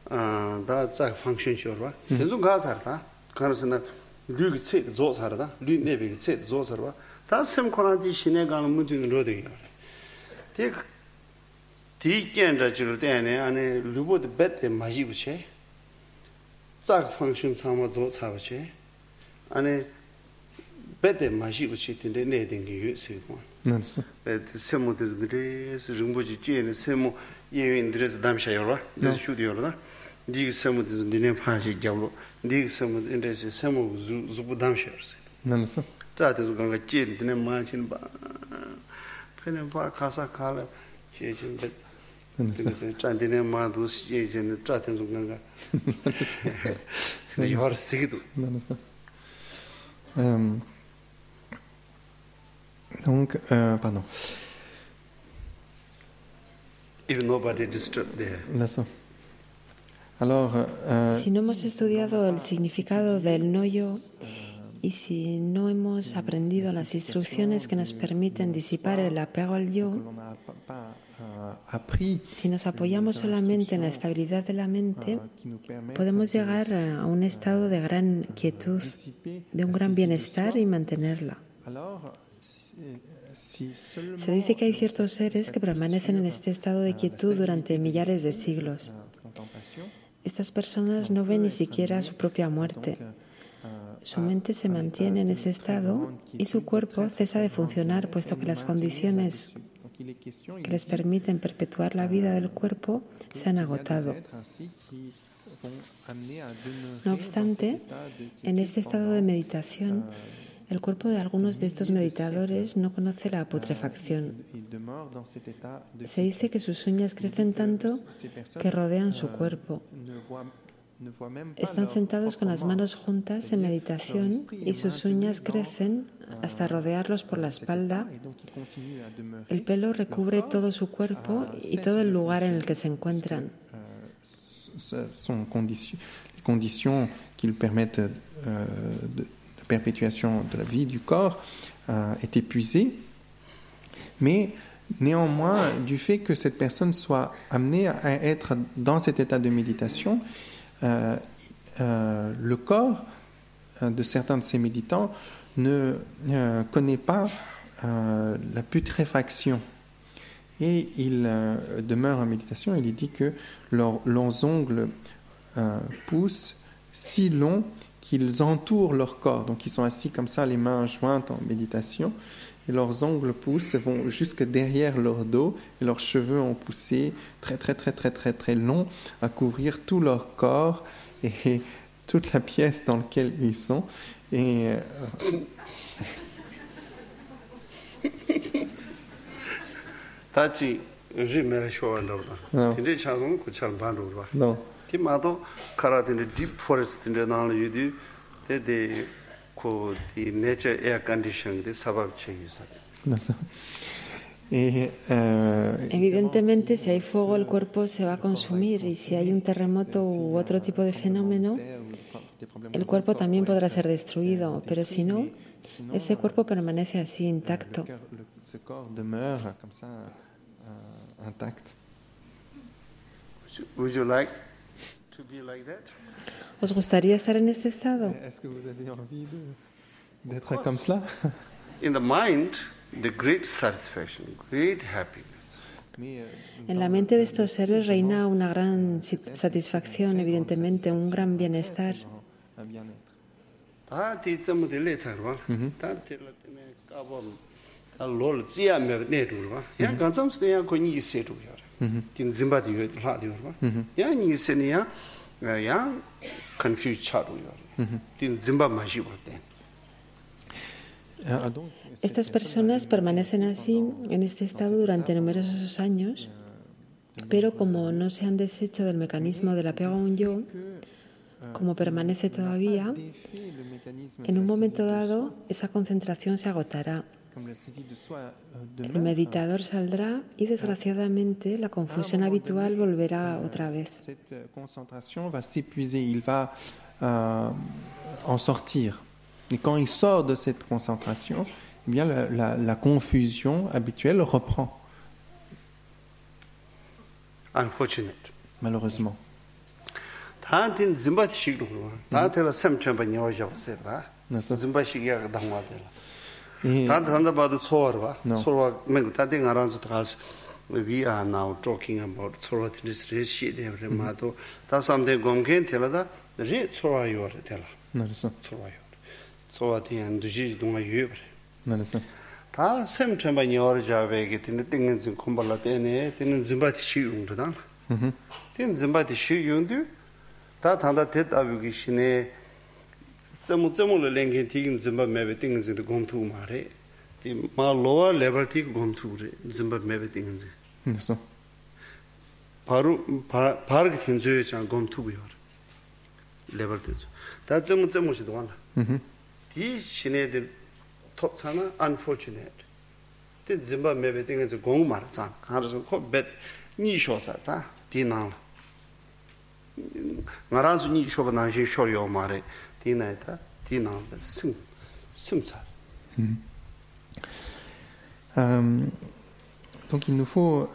다 function 쇼와 계속 가서다 가서는 류기 책 조사하다 류 내비 책 조사하다 다 샘코나디 신에 가는 문제는 로드요 대 디견자 줄 때에 안에 루보드 베트 마시부체 짝 function 참아 조사하체 안에 베트 마시부체 된데 내된 게 유세고 무슨 베트 세모들이 rumbo지 지에는 세모 예윈들에서 담샤요라 그래서 슈디요라 디 세모들 디네 파시 잡로 디 세모 인데스 세모 주부담셔스 무슨 다들 그가 찐 디네 마친 바 그냥 바 가사 칼 제진 베 그래서 짠디네 마도 제진 짜ten 그가 이거 쓰기도 무슨 donc pardon If nobody disturbed there. Alors, si no hemos estudiado el significado del no yo y si no hemos aprendido las instrucciones que nos permiten disipar el apego al yo, si nos apoyamos solamente en la estabilidad de la mente, podemos llegar a un estado de gran quietud, de un gran bienestar y mantenerla. Se dice que hay ciertos seres que permanecen en este estado de quietud durante millares de siglos. Estas personas no ven ni siquiera su propia muerte. Su mente se mantiene en ese estado y su cuerpo cesa de funcionar, puesto que las condiciones que les permiten perpetuar la vida del cuerpo se han agotado. No obstante, en este estado de meditación, el cuerpo de algunos de estos meditadores no conoce la putrefacción. Se dice que sus uñas crecen tanto que rodean su cuerpo. Están sentados con las manos juntas en meditación y sus uñas crecen hasta rodearlos por la espalda. El pelo recubre todo su cuerpo y todo el lugar en el que se encuentran. Son conditions qui permettent de perpétuation de la vie du corps est épuisée, mais néanmoins, du fait que cette personne soit amenée à être dans cet état de méditation, le corps de certains de ces méditants ne connaît pas la putréfaction. Et il demeure en méditation, il est dit que leurs ongles poussent si longs qu'ils entourent leur corps. Donc ils sont assis comme ça, les mains jointes en méditation, et leurs ongles poussent, vont jusque derrière leur dos, et leurs cheveux ont poussé très longs à couvrir tout leur corps et toute la pièce dans laquelle ils sont. Et non. Timado karate in deep forest in the nal yudi the nature air condition the sabab changes. Evidentemente, si hay fuego, el cuerpo se va a consumir, y si hay un terremoto u otro tipo de fenómeno, el cuerpo también podrá ser destruido, pero si no, ese cuerpo permanece así intacto. Would you like to be like that? ¿Os gustaría estar en este estado? In the mind, the great satisfaction, great happiness. En la mente de estos seres reina una gran satisfacción, evidentemente, un gran bienestar. Estas personas permanecen así en este estado durante numerosos años, pero como no se han deshecho del mecanismo del apego a un yo, como permanece todavía, en un momento dado esa concentración se agotará. El meditador saldrá y, desgraciadamente, la confusión habitual volverá otra vez. Cette concentration va s'épuiser, il va en sortir. Et quand il sort de cette concentration, eh bien la confusion habituelle reprend. Unfortunate. Malheureusement. 다한테는 짐바티식으로 다한테는 샘천바 녀셔서다. 짐바식이야 당화들. 다한테 봐도 소화와 소화 맨 다들 알아서 가서 we are now talking about 소화 this shit there 마도 다 something 공견 telada 리 소화요 tel라. 나르서. 소화요. 소화티 안 두지 동아 유여. 나르서. 다 샘천바 녀셔베게 되는 땡은 좀 콤발라 때네 되는 짐바티식으로다. 되는 짐바티식용도 다 단다 됐다비기 신에 점을 랭긴 티긴 짐바 매베 띵은 지 곰투 마레 티 마로와 레버티 곰투레 짐바 매베 띵은 지 그래서 바르게 텐조에 장 곰투고요 레버티 다 점을시 도와나 디 신에들 톱차나 unfortunate 티 짐바 매베 띵은 지 공 마르자 가르서 코벳 ni shosa ta dinang ngaranzu ni shoba na ji shoryo mare dinata dinang sim simsa. Donc il nous faut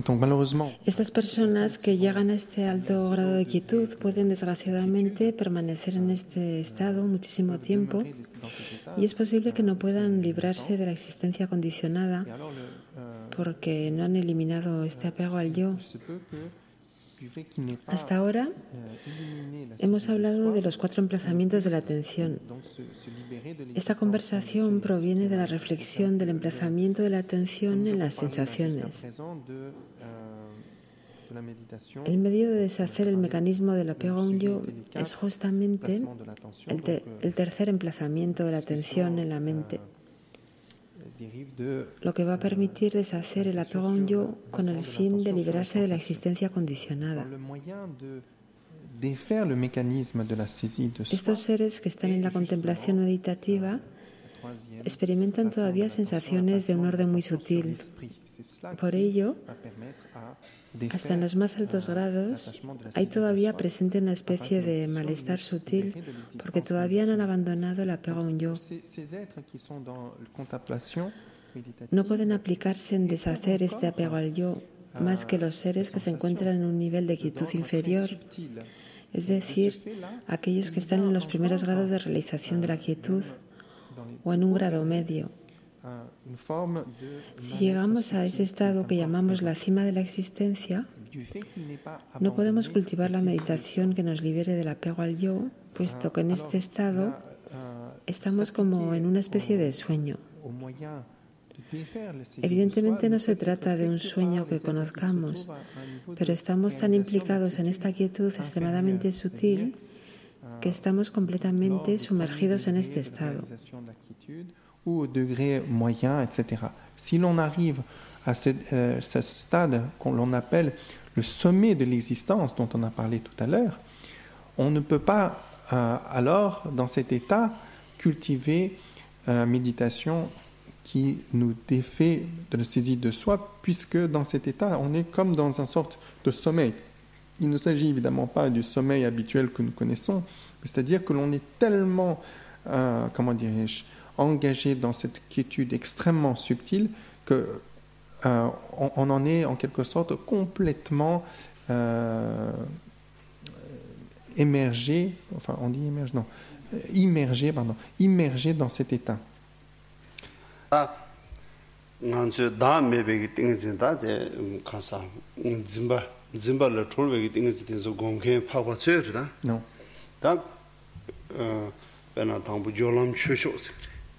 donc malheureusement estas personas que llegan a este alto grado de quietud pueden desgraciadamente permanecer en este estado muchísimo tiempo y es posible que no puedan librarse de la existencia condicionada porque no han eliminado este apego al yo. Hasta ahora hemos hablado de los 4 emplazamientos de la atención. Esta conversación proviene de la reflexión del emplazamiento de la atención en las sensaciones. El medio de deshacer el mecanismo del apego a un yo es justamente el tercer emplazamiento de la atención en la mente, lo que va a permitir deshacer el apego a un yo con el fin de librarse de la existencia condicionada. Estos seres que están en la contemplación meditativa experimentan todavía sensaciones de un orden muy sutil. Por ello, hasta en los más altos grados hay todavía presente una especie de malestar sutil porque todavía no han abandonado el apego a un yo. No pueden aplicarse en deshacer este apego al yo más que los seres que se encuentran en un nivel de quietud inferior, es decir, aquellos que están en los primeros grados de realización de la quietud o en un grado medio. Si llegamos a ese estado que llamamos la cima de la existencia, no podemos cultivar la meditación que nos libere del apego al yo, puesto que en este estado estamos como en una especie de sueño. Evidentemente no se trata de un sueño que conozcamos, pero estamos tan implicados en esta quietud extremadamente sutil que estamos completamente sumergidos en este estado. Ou au degré moyen, etc. Si l'on arrive à ce stade qu'on l'on appelle le sommet de l'existence dont on a parlé tout à l'heure, on ne peut pas alors, dans cet état, cultiver la méditation qui nous défait de la saisie de soi, puisque dans cet état, on est comme dans une sorte de sommeil. Il ne s'agit évidemment pas du sommeil habituel que nous connaissons, c'est-à-dire que l'on est tellement, comment dirais-je, engagé dans cette quiétude extrêmement subtile que on en est en quelque sorte complètement émergé, enfin on dit émergé, non, immergé dans cet état.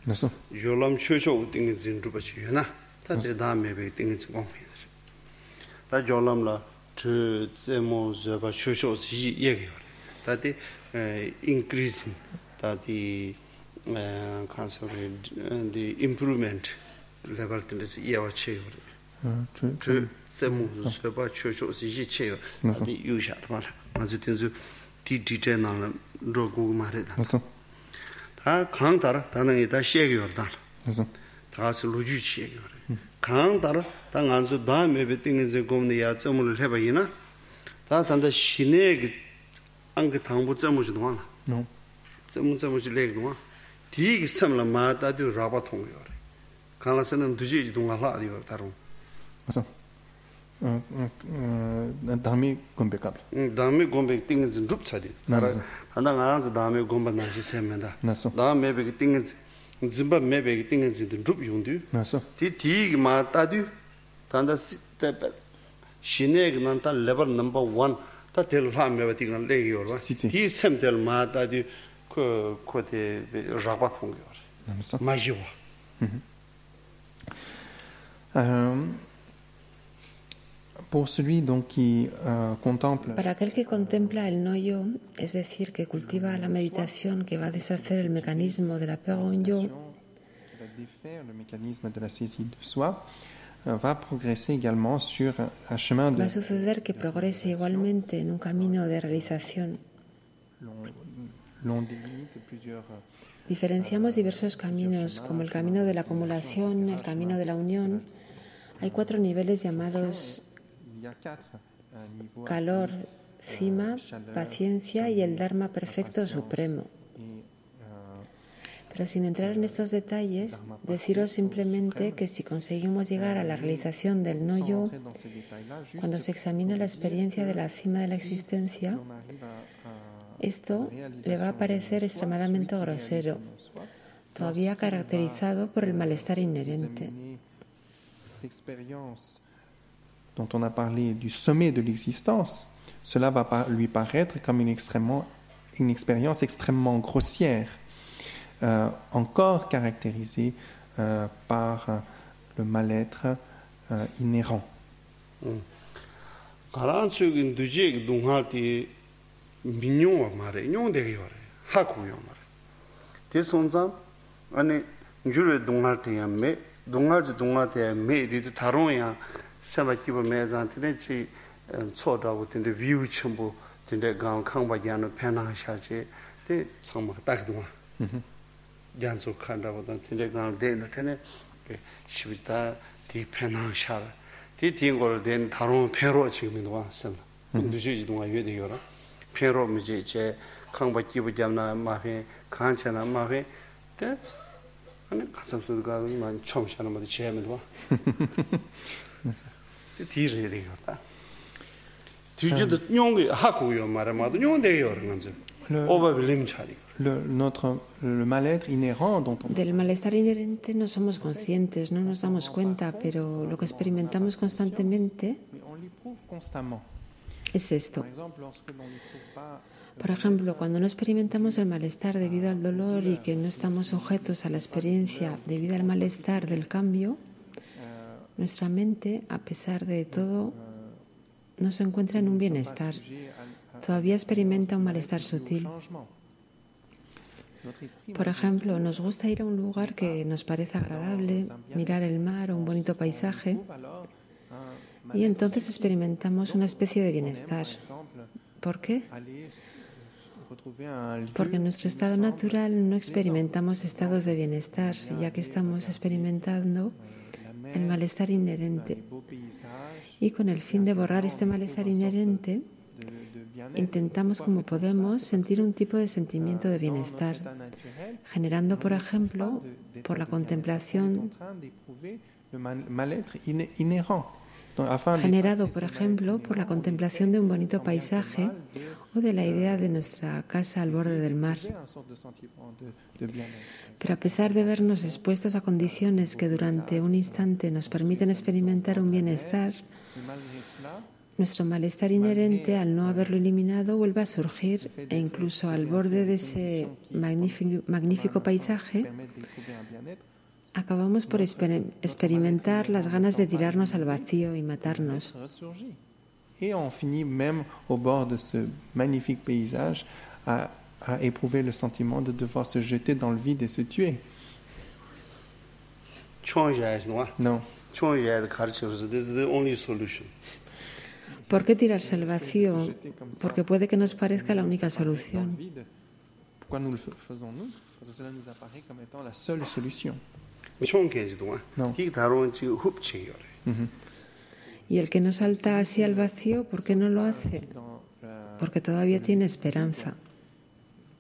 그래서 요람 최초 띵이 진루바치나 다들 다음에 띵이 공부해. 다 요람라 저 제모저바 최초시 얘기해. 다들 increasing 다들 constantly the improvement level 때에서 이어와치요. 저 제모저바 최초시 체요. 다들 유샤 말. 아주 된주 디디테나는 로고 말이다. 다 강다라 다는 다 시에요다. 그래서 다스 로주 시에요. 강다라 당 안주 다음에 베팅은 이제 공부야 점을 해 봐이나. 다 단다 신의 안그 당부 점을 좀 하나. 점을 내고 디기 섬라 마다도 라바 통요. 강라서는 두지 동아라 아디요 다로. 그래서 다음에 공백합. 다음에 공백 띵은 좀 줍차디. 한당 안주 다음에 공부 나시 세면다. 다음에 배 띵은 짐바 매배 띵은 좀 줍용도. 디 마타디 단다 스텝 신의 난타 레벨 넘버 1 다 델하메 띵은 레기요라. 디 셈델 마타디 그 코데 라바 통요. 마지와. Pour celui donc qui contemple. Para aquel que contempla el no yo, es decir, que cultiva la meditación que va a deshacer el mecanismo del apego a un yo, Le mécanisme de la saisie de soi va progresser également sur un chemin de. Va a suceder que progrese igualmente en un camino de realización. L'on délimite plusieurs. Diferenciamos diversos caminos, como el camino de la acumulación, el camino de la unión, Hay 4 niveles llamados calor, cima, paciencia y el Dharma perfecto supremo. Pero sin entrar en estos detalles, deciros simplemente que si conseguimos llegar a la realización del no-yo, cuando se examina la experiencia de la cima de la existencia, esto le va a parecer extremadamente grosero, todavía caracterizado por el malestar inherente. Dont on a parlé du sommet de l'existence, cela va lui paraître comme une expérience extrêmement grossière, encore caractérisée par le mal-être inhérent. Sama kiba mezan tene chi chodago tene view chimbo tene gang khangba gyano penang shaje te changma takdwa janso khanda bodan tene gang de no tene shibita di penang shal ti tingol den 다른 페로 지금 와 sem 누지지 동아 여대 여라 페로 미제 제 khangba kiba jam나 마페 칸차나 마페 때 아니 가sam수가 만 처음 sha는 모두 제면 와 Le mal-être inhérent dont on... Del malestar inherente no somos conscientes, no nos damos cuenta, pero lo que experimentamos constantemente es esto. Por ejemplo, cuando no experimentamos el malestar debido al dolor y que no estamos sujetos a la experiencia debido al malestar del cambio, nuestra mente, a pesar de todo, no se encuentra en un bienestar. Todavía experimenta un malestar sutil. Por ejemplo, nos gusta ir a un lugar que nos parece agradable, mirar el mar o un bonito paisaje, y entonces experimentamos una especie de bienestar. ¿Por qué? Porque en nuestro estado natural no experimentamos estados de bienestar, ya que estamos experimentando el malestar inherente. Y con el fin de borrar este malestar inherente, intentamos como podemos sentir un tipo de sentimiento de bienestar, generando, por ejemplo, por la contemplación, generado, por ejemplo, por la contemplación de un bonito paisaje o de la idea de nuestra casa al borde del mar. Pero a pesar de vernos expuestos a condiciones que durante un instante nos permiten experimentar un bienestar, nuestro malestar inherente, al no haberlo eliminado, vuelve a surgir e incluso al borde de ese magnífico paisaje acabamos por experimentar las ganas de tirarnos al vacío y matarnos. Et on finit même au bord de ce magnifique paysage à éprouver le sentiment de devoir se jeter dans le vide et se tuer. Non. This is the only solution. ¿Por qué tirarse al vacío? Porque puede que nos parezca la única solución. Pourquoi nous le faisons-nous? Parce que cela nous apparaît comme étant la seule solution. No. Y el que no salta hacia el vacío, ¿por qué no lo hace? Porque todavía tiene esperanza.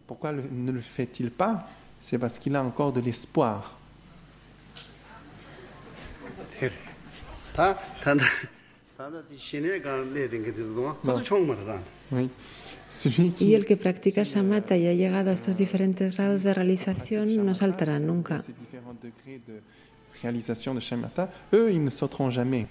Pourquoi ne le fait-il pas? C'est parce qu'il a encore de l'espoir. Oui. Y el que practica shamatha y ha llegado a estos diferentes grados de realización no saltará nunca. Réalisation de shamatha, eux, ils ne sauteront jamais.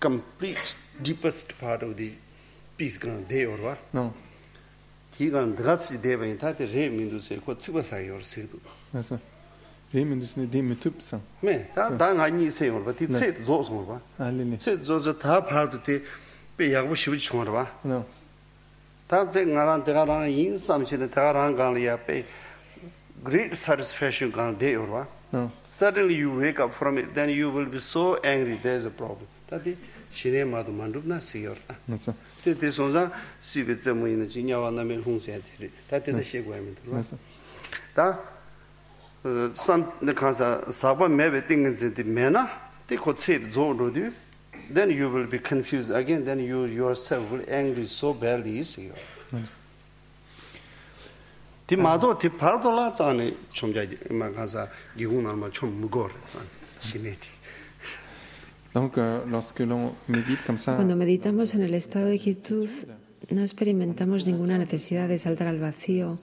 Complete deepest part of the peace gan de orwa no ti gan dratsi de ben ta de re min du se ko tsiba sa yor se du asa re min du se de me tup sa me ta nga ni se yor ba ti se zo so ba alele se zo ta par du te be ya bu shi bu chong ba no ta be nga ran de ga ran yin sam chi de ta ran gan ya be great satisfaction gan de orwa No. Suddenly you wake up from it, then you will be so angry. There's a problem. Tati shine ma do mandup na siyor. Nasa. Te sonza sibe zemu ina ji nyawa na me hung se ti. Tati da she gwa me to. Nasa. Da some the kansa saba mebe tingin ze di mena te ko tse zo ro di. Then you will be confused again. Then you yourself will angry so badly siyor. Nasa. Ti mado ti pardola zane chomjaji ma kansa gigun alma chom mugor zane shineti. Donc, lorsque l'on médite comme ça, Cuando meditamos en el estado de quietud, no experimentamos ninguna necesidad de saltar al vacío,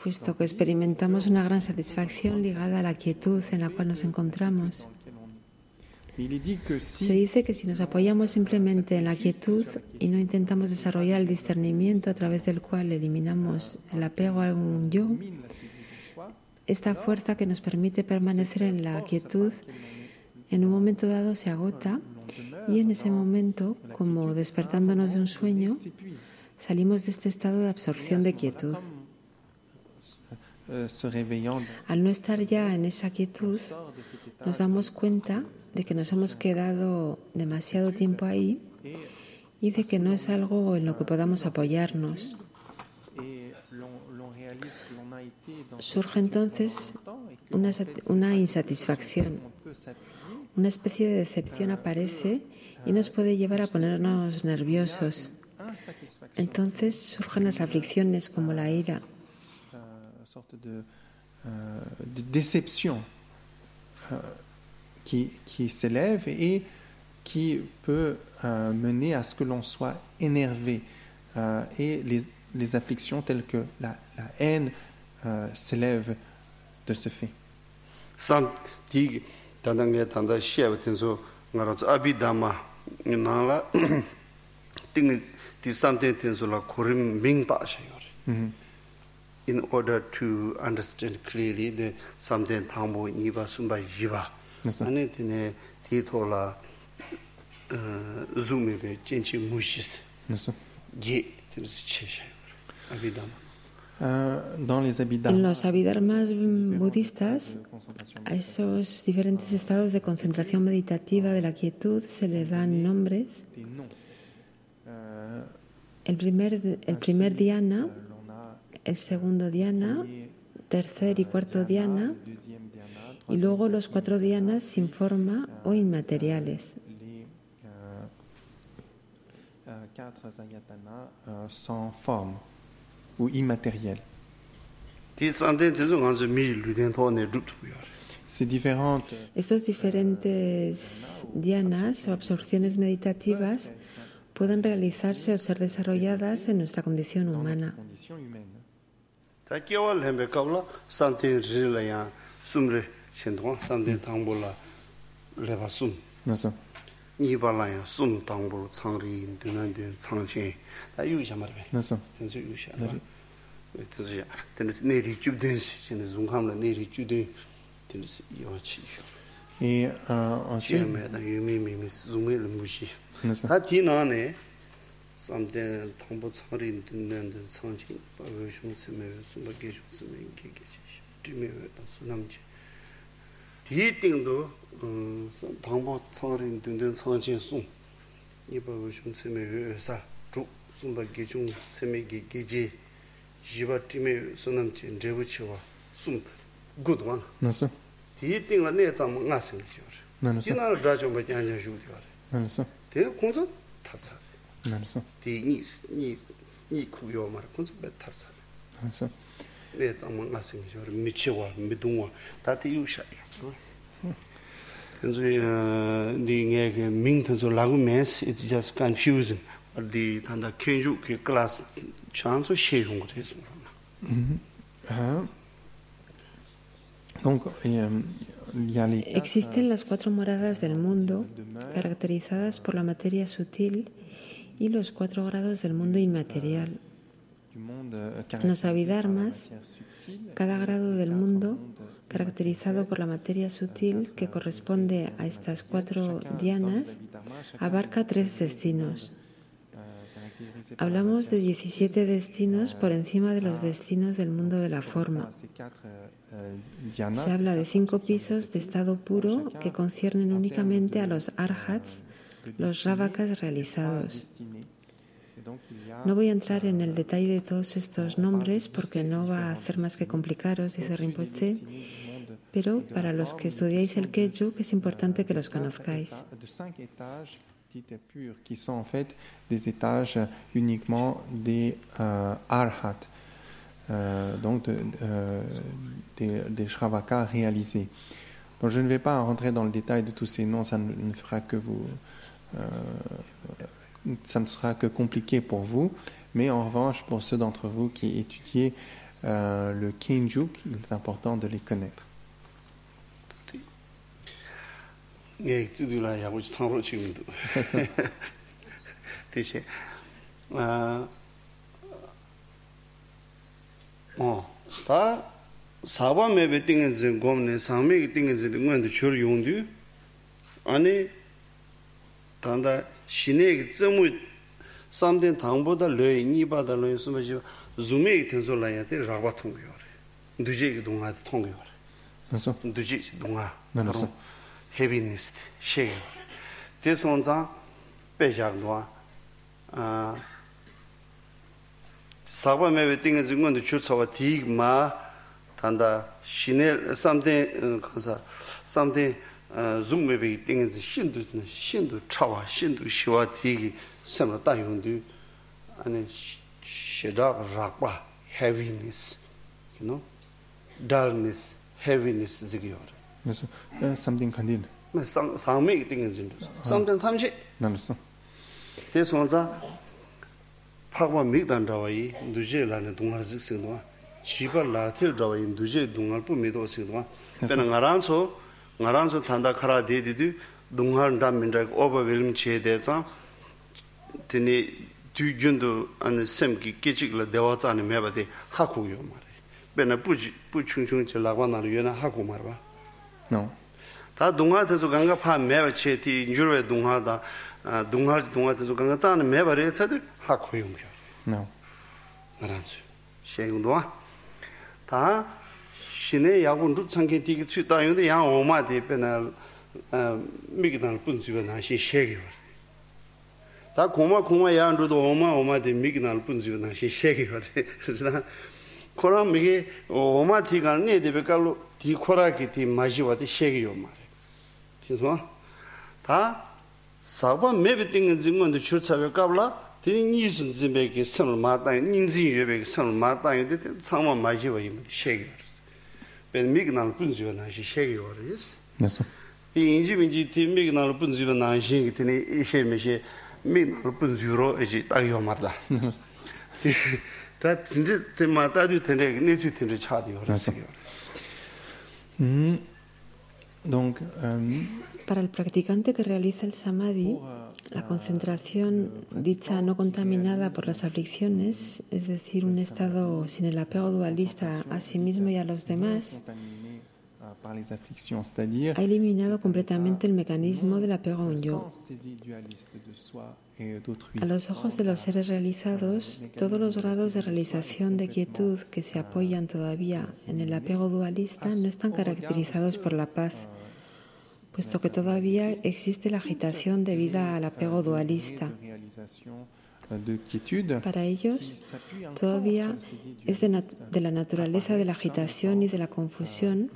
puesto que experimentamos una gran satisfacción ligada a la quietud en la cual nos encontramos. il est dit que Se si dice que si nos apoyamos simplemente en la quietud y no intentamos desarrollar el discernimiento a través del cual eliminamos el apego a un yo, esta fuerza que nos permite permanecer en la quietud en un momento dado se agota y en ese momento, como despertándonos de un sueño, salimos de este estado de absorción de quietud. se réveillant, Al no estar ya en esa quietud, nos damos cuenta de que nos hemos quedado demasiado tiempo ahí y de que no es algo en lo que podamos apoyarnos. et l'on réalise que l'on a été dans Surge entonces una insatisfacción. on peut s'appuyer, Una especie de decepción aparece y nos puede llevar a ponernos nerviosos. insatisfaction, Entonces surgen las aflicciones como la ira. sorte de déception qui s'élève et qui peut mener à ce que l'on soit énervé. Et les afflictions telles que la haine s'élèvent de ce fait. Sam di tandang tanda shia tenso ngara abidama nala ting di something tenso la korim ming ta shayor. In order to understand clearly the something thambo niba sumba jiba. Yes, Ane tine ti thola zumi be chenchi mushis. N'est-ce Ye tenso che shayor. Abidama. Dans les En Abhidharmas, los abhidharmas budistas, a esos diferentes estados de concentración meditativa de la quietud se le dan nombres. des noms. El primer dhyana, L'on a el segundo dhyana, tercer y cuarto dhyana, le deuxième dhyana, y luego los 4 dhyanas sin forma o inmateriales. les 4 ayatana sans forme ou immatériels. Di something tenso nganzo mi luden to ne rup yor. Ces différentes Estos diferentes dhyanas o absorciones meditativas pueden realizarse o ser desarrolladas en nuestra condición humana. conditions humaines. Ta kiwa lembe kabla something rila ya sumre shendwa something tangbola leba sum. N'est-ce pas? Nibala ya sum tangbol changri dunan den changchen. Ta yu shamarbe. N'est-ce pas? Tenso yu sharba. Tenso ya. Tenso neri jubden sin zunghamla neri jubden tenso yachi. Et ensuite, Cheme da yumi mi zungme le mushi. n'est-ce pas? 다 뒤나네 something 통보 처리 듣는 상징 바르숑 스메 숨바게 좀 스메 게게시 뒤메다 수남지 뒤띵도 통보 처리 듣는 상징 숨 이바르숑 스메 회사 주 숨바게 좀 스메 게게지 지바 뒤메 수남지 제부치와 숨 굿원 N'est-ce pas? 뒤띵라 내장 나생시요 N'est-ce pas? 지나를 다좀 받지 않냐 주디요 N'est-ce pas? 대 공전 탑사 N'est-ce pas? 니 구요 말 공전 배 탑사 N'est-ce pas? 내 장만 나생 저 미치와 미동와 다티 유샤 그래서 니게 민턴서 라고 메스 it's just confusion 어디 단다 켄주 그 클래스 찬스 쉐용 거 됐어 Donc, il y a les Existen las 4 moradas del mundo, caracterizadas por la materia sutil, y los 4 grados del mundo inmaterial. du monde En los abhidharmas, subtil, cada grado del mundo, caracterizado por la materia sutil que corresponde a estas 4 dhyanas, abarca 3 destinos. Hablamos de 17 destinos por encima de los destinos del mundo de la forma. Se habla de 5 pisos de estado puro que conciernen únicamente a los arhats, los ravakas realizados. No voy a entrar en el detalle de todos estos nombres porque no va a hacer más que complicaros, dice Rinpoche, pero para los que estudiáis el Kejug es importante que los conozcáis. Qui sont en fait des étages uniquement des arhats, donc des shravakas réalisés. Donc je ne vais pas rentrer dans le détail de tous ces noms, ça ne fera que ça ne sera que compliqué pour vous, mais en revanche pour ceux d'entre vous qui étudiez le Kejug, il est important de les connaître. 예, 지도라 야고 상으로 지금도. 대체 다 사바메 베팅은 지 고문에 상메기 띵은 지 응원도 줄 용도 아니 단다 신의 점을 삼된 당보다 뢰니 바다로 있으면 줌에 텐솔라야 돼 라바 통고요. 누제기 동아도 통고요. 그래서 누지 동아. 그래서 heaviness share this one's a bejarwa saba me thing is going to shoot so tig ma tanda shinel something something zoom me thing is shindu chawa shindu shiwa tig sama da yundu and shida rakba heaviness, you know, dullness, heaviness zigyor. 그래서 something candid. 상메기 띵은 진도. something 탐지. 나눴어. 대선자 파과 미단다와이 누제라는 동화를 쓰는 지발라틀 다와이 누제 동화를 뿌미도 쓰는 때는 나란소 단다 카라 데디디 동화를 담민다 오버웰림 체대자 드니 뒤준도 안 셈기 깨직을 대화자는 매바데 하고요 말해. 배나 부충충 질라관나를原来 하고 말봐. No. 다 동화에서 강가 파 매바체티 유로의 동화다 동화에서 강가 짜는 매바를 쳐도 하고요. No. 나란수. 시행도와 다 신의 야군 룩창게 디기 취다용의 양 오마데 배나 미기단 분주가 나시 셰게. 다 고마 야안도 오마데 미기단 분주가 나시 셰게. 그러나 코람 이게 오마티가 네데베칼로 디코라기 디 마시와디 셰게요 말해. 그래서 다 사바 메비팅은 증문도 출차be 갑라 디니슨 지베게 선을 마다 닌지여베게 선을 마다인데 상마 마시와이 셰게. 벤 미그날 분주가 나시 셰게요 그래서. 그래서 이 인지민지 디 미그날 분주가 나시 디니 이셰메시 미그날 분주로 이제 딱요 말다. 다 진짜 때마다도 되네 내주 되는 차디요 그래서. Donc, para el practicante que realiza el samadhi, la concentración dicha no contaminada por las aflicciones, es decir, un estado sin el apego dualista a sí mismo y a los demás, ha eliminado completamente el mecanismo del apego a un yo. A los ojos de los seres realizados, todos los grados de realización de quietud que se apoyan todavía en el apego dualista no están caracterizados por la paz, puesto que todavía existe la agitación debida al apego dualista. Para ellos, todavía es de la naturaleza de la agitación y de la confusión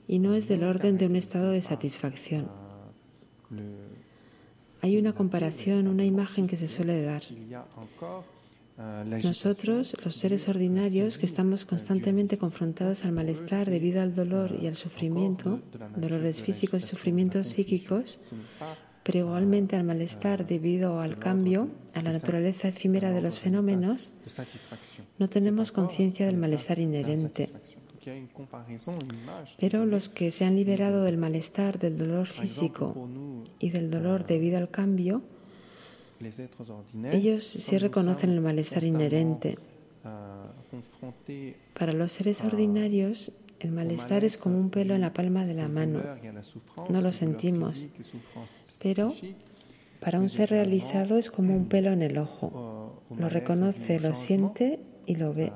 y no es del orden de un estado de satisfacción. Hay una comparación, una imagen que se suele dar. Nosotros, los seres ordinarios, que estamos constantemente confrontados al malestar debido al dolor y al sufrimiento, dolores físicos y sufrimientos psíquicos, pero igualmente al malestar debido al cambio, a la naturaleza efímera de los fenómenos, no tenemos conciencia del malestar inherente. Pero los que se han liberado del malestar, del dolor físico y del dolor debido al cambio, ellos sí reconocen el malestar inherente. Para los seres ordinarios, el malestar es como un pelo en la palma de la mano. No lo sentimos. Pero Para un ser realizado es como un pelo en el ojo. Lo reconoce, lo siente y lo ve.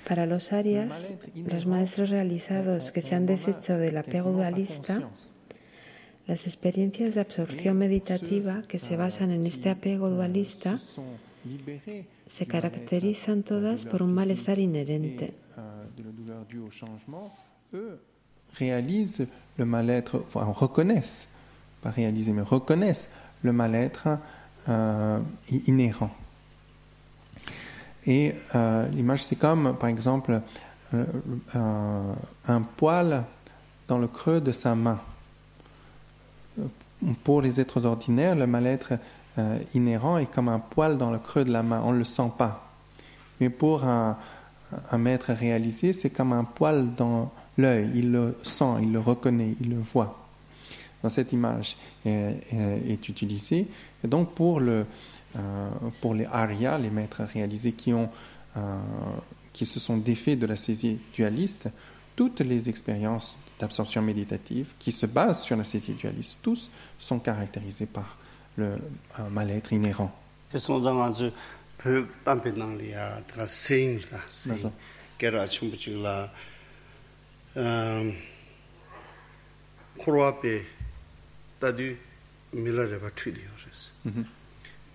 Para los arias, los maestros realizados que se han deshecho del apego dualista, las experiencias de absorción meditativa que se basan en este apego dualista se caracterizan todas por un malestar inherente. Réalisent le mal-être, enfin reconnaissent, pas réaliser, mais reconnaissent le mal-être inhérent. Et l'image, c'est comme, par exemple, un poil dans le creux de sa main. Pour les êtres ordinaires, le mal-être inhérent est comme un poil dans le creux de la main, on ne le sent pas. Mais pour un maître réalisé, c'est comme un poil dans l'œil, il le sent, il le reconnaît, il le voit. Donc cette image est utilisée. Et donc pour les Arya, les maîtres réalisés qui se sont défaits de la saisie dualiste, toutes les expériences d'absorption méditative qui se basent sur la saisie dualiste, tous sont caractérisés par le mal-être inhérent.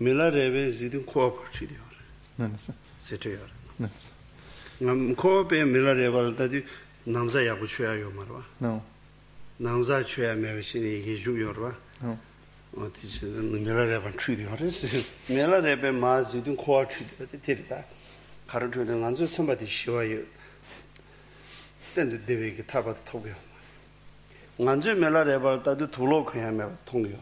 Milarebe zidin koop chidiyor. Setuyor. Koop milarebe dadi namza yabu chuyayo marwa. No. Namza chuya mevishini yijuyor wa. No. Otisi milarebe chidiyor. Milarebe ma zidin koop chidiyor. Tirida. 가르쳐도 안주 선바디 쉬워요. 근데 되게 타바 토고요. 안주 멜라레 발다도 둘로 그냥 매 통요.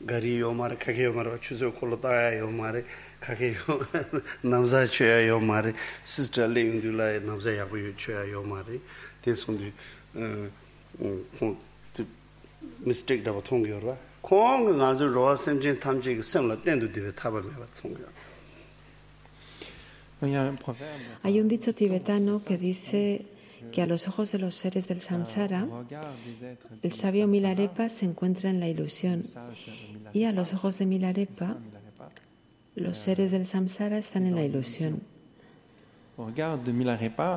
가리요 말 가게요 말 추저 콜로다요 말 가게요 남자 쳐요 말 시스터 레인둘라 남자 야부 쳐요 말 대송도 미스테이크 다 통요라. 콩 안주 로아 샘진 탐지 생라 땐도 되게 타바 매 통요. Hay un dicho tibetano que dice que a los ojos de los seres del samsara, el sabio Milarepa se encuentra en la ilusión, y a los ojos de Milarepa, los seres del samsara están en la ilusión.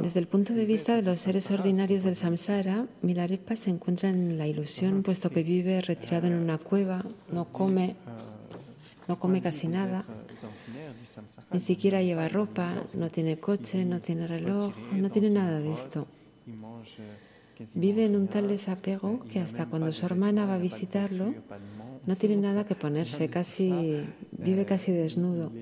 Desde el punto de vista de los seres ordinarios del samsara, Milarepa se encuentra en la ilusión, puesto que vive retirado en una cueva, no come casi nada, ni siquiera lleva ropa, no tiene coche, no tiene reloj, no tiene nada de esto. Vive en un tal desapego que hasta cuando su hermana va a visitarlo, no tiene nada que ponerse, vive casi desnudo.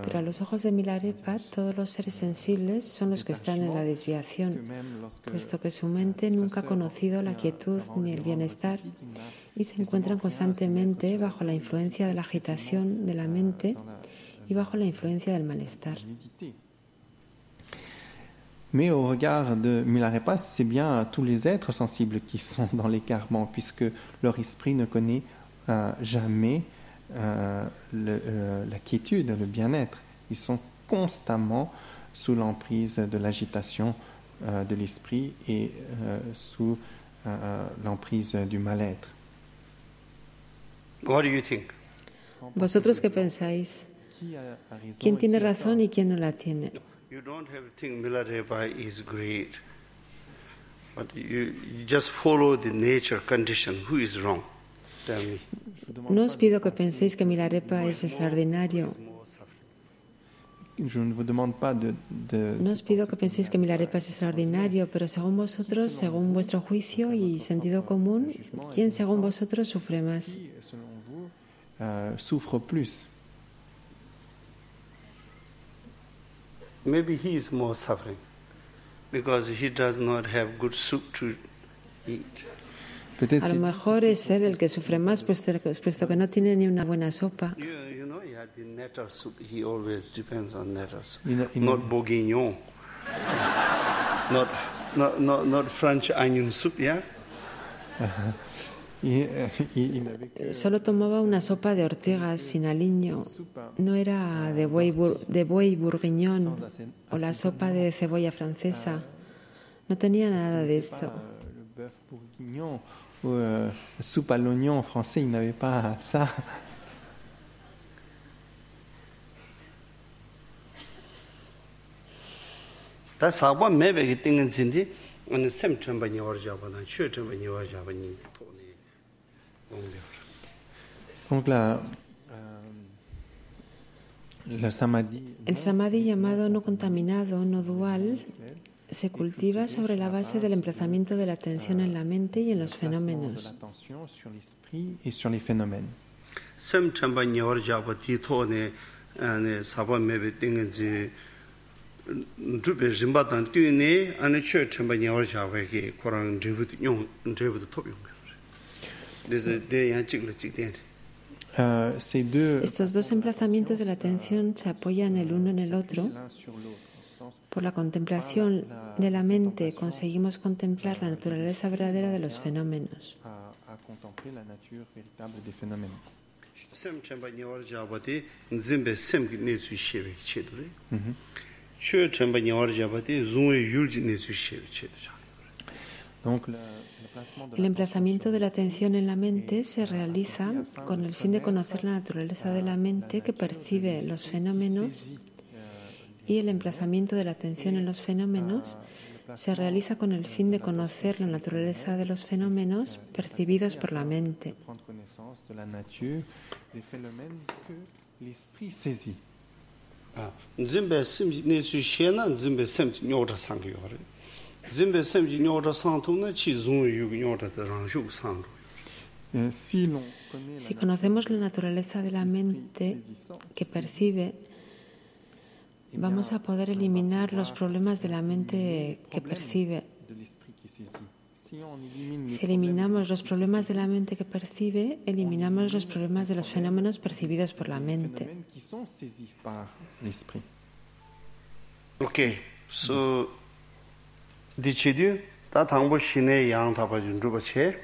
Pero a los ojos de Milarepa, todos los seres sensibles son los que están en la desviación, puesto que su mente nunca ha conocido la quietud ni el bienestar y se encuentran constantemente bajo la influencia de la agitación de la mente y bajo la influencia del malestar. Mais au regard de Milarepa, c'est bien tous les êtres sensibles qui sont dans l'écartement, puisque leur esprit ne connaît jamais la quiétude, le bien-être. Ils sont constamment sous l'emprise de l'agitation de l'esprit et sous l'emprise du mal-être. What do you think? ¿Vosotros qué pensáis? ¿Quién tiene razón y quién no la tiene? You don't have to think Milarepa is great, but you just follow the nature condition. Who is wrong? Tell me. No os pido que penséis que Milarepa es extraordinario. Je ne vous demande pas No os pido que penséis que Milarepa es extraordinario, pero según vosotros, según vuestro juicio y sentido común, ¿quién según vosotros sufre más? Souffre plus. Maybe he is more suffering because he does not have good soup to eat. A lo mejor es él el que sufre más, puesto que no tiene ni una buena sopa. You know, he had the nettle soup. He always depends on nettle soup. Not bourguignon. not French onion soup, yeah? Solo tomaba una sopa de ortigas sin aliño. No era de buey bourguignon o la sopa de cebolla francesa. No tenía nada de esto. soupe à l'oignon en français, ils n'avaient pas ça. 다 사바 매백이 띵은 진디 어느 샘 전반이 어르자보다 최 전반이 어르자보니 돈이 옹려. Donc la samadhi. El samadhi llamado no contaminado, no dual, se cultiva sobre la base del emplazamiento de la atención en la mente y en los fenómenos. 샘 전반이 어르자보디 돈이 네 사바 매백 띵은지 주베 짐바단 뛰네 아니 최 전반이 어르자보기 코랑 드부도 용 드부도 톱용. desde de ya chiclo chitén. Estos dos emplazamientos de la atención se apoyan el uno en el otro. Por la contemplación de la mente conseguimos contemplar la naturaleza verdadera de los fenómenos. El emplazamiento de la atención en la mente se realiza con el fin de conocer la naturaleza de la mente que percibe los fenómenos, y el emplazamiento de la atención en los fenómenos se realiza con el fin de conocer la naturaleza de los fenómenos percibidos por la mente. Si conocemos la naturaleza de la mente que percibe, vamos a poder eliminar los problemas de la mente que percibe. Si eliminamos los problemas de la mente que percibe, eliminamos los problemas de los fenómenos percibidos por la mente. Okay, so dichidu ta thangbo shine yang thaba junruba che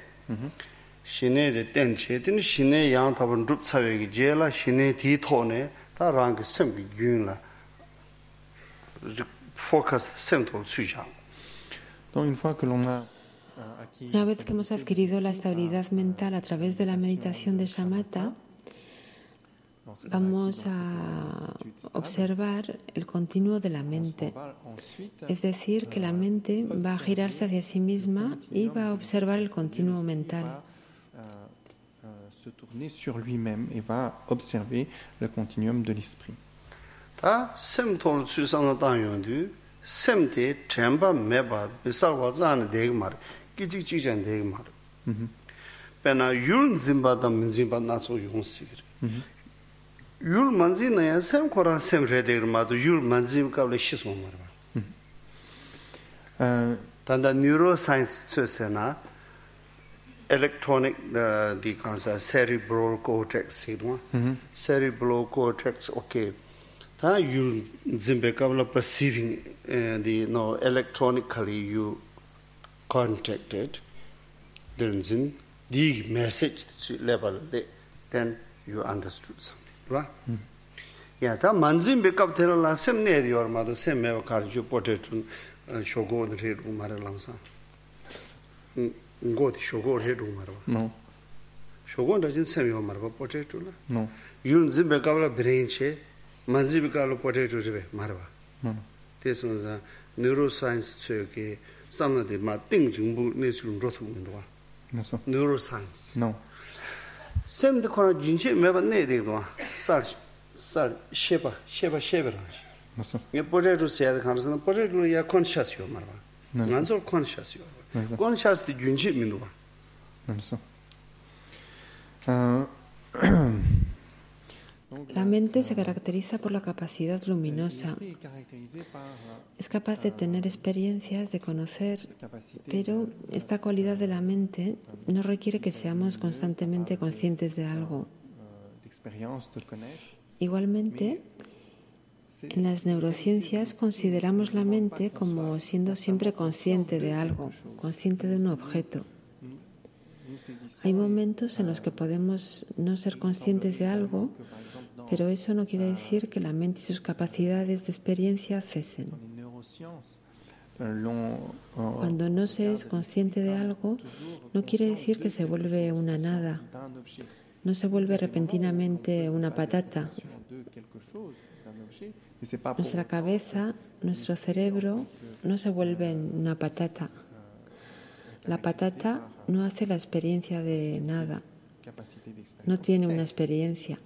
shine de ten che tin shine yang thaba junrub chawe gi jela shine thi thone ta rang sem gi gyun la focus sem to suja. Donc une fois que l'on a Una vez que hemos adquirido la estabilidad mental a través de la meditación de shamatha, vamos a observar el continuo de la mente. Es decir, que la mente va a girarse hacia sí misma y va a observar el continuo mental. Se tourner sur lui-même et va observer le continuum de l'esprit. Ta sem to susang da yon du sem te chemba meba bisal wa zan de mar ki ji ji jan de mar. Pena yul zimba da min zimba na so yong sigir. 율 만지나야 샘 코라 샘 레데르마도 율 만지 까블 시스모 말바 단다 뉴로사이언스 츠세나 electronic the concept cerebral cortex sidwa cerebral cortex okay ta 율 zimbe 까블 perceiving the no electronically you contacted then the message level then you understood something. Right? Yeah, that manzim become terror sem ne your mother sem me carju potato shogo the red umaramsa. Go the shogo head umar. No. Shogo doesn't sem your marba potato. No. You zimbekabla brain che manzibikalo potato marba. No. This was a neuroscience che some of the ma ting jumbu nesun rotu indwa. No. Neuroscience. No. Sem the corner jinchi meba ne de do sar sheba. No. Ye potato say the concept potato ya conscious yo marba. Nanzo conscious yo. Conscious the jinchi minwa. No. La mente se caracteriza por la capacidad luminosa. Es capaz de tener experiencias, de conocer, pero esta cualidad de la mente no requiere que seamos constantemente conscientes de algo. Igualmente, en las neurociencias consideramos la mente como siendo siempre consciente de algo, consciente de un objeto. Hay momentos en los que podemos no ser conscientes de algo, pero eso no quiere decir que la mente y sus capacidades de experiencia cesen. Cuando no se es consciente de algo, no quiere decir que se vuelve una nada. No se vuelve repentinamente una patata. Nuestra cabeza, nuestro cerebro no se vuelven una patata. La patata no hace la experiencia de nada. No tiene una experiencia.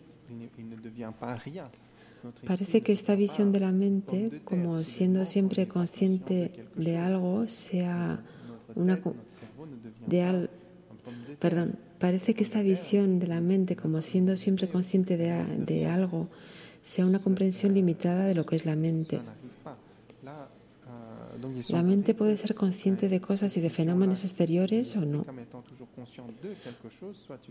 Parece que esta visión de la mente, como siendo siempre consciente de algo, parece que esta visión de la mente, como siendo siempre consciente de algo, sea una comprensión limitada de lo que es la mente. La mente puede ser consciente de cosas y de fenómenos exteriores o no.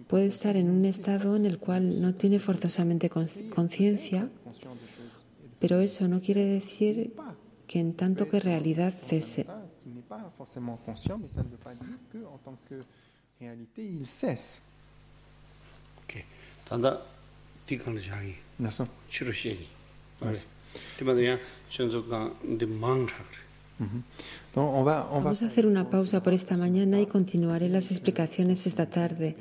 Puede estar en un estado en el cual no tiene forzosamente conciencia, pero eso no quiere decir que en tanto que realidad cese. Tanda tikang jangi. Naso. Chiru shegi. Timadaya chonzoka de manchakre. Vamos a hacer una pausa por esta mañana y continuaré las explicaciones esta tarde,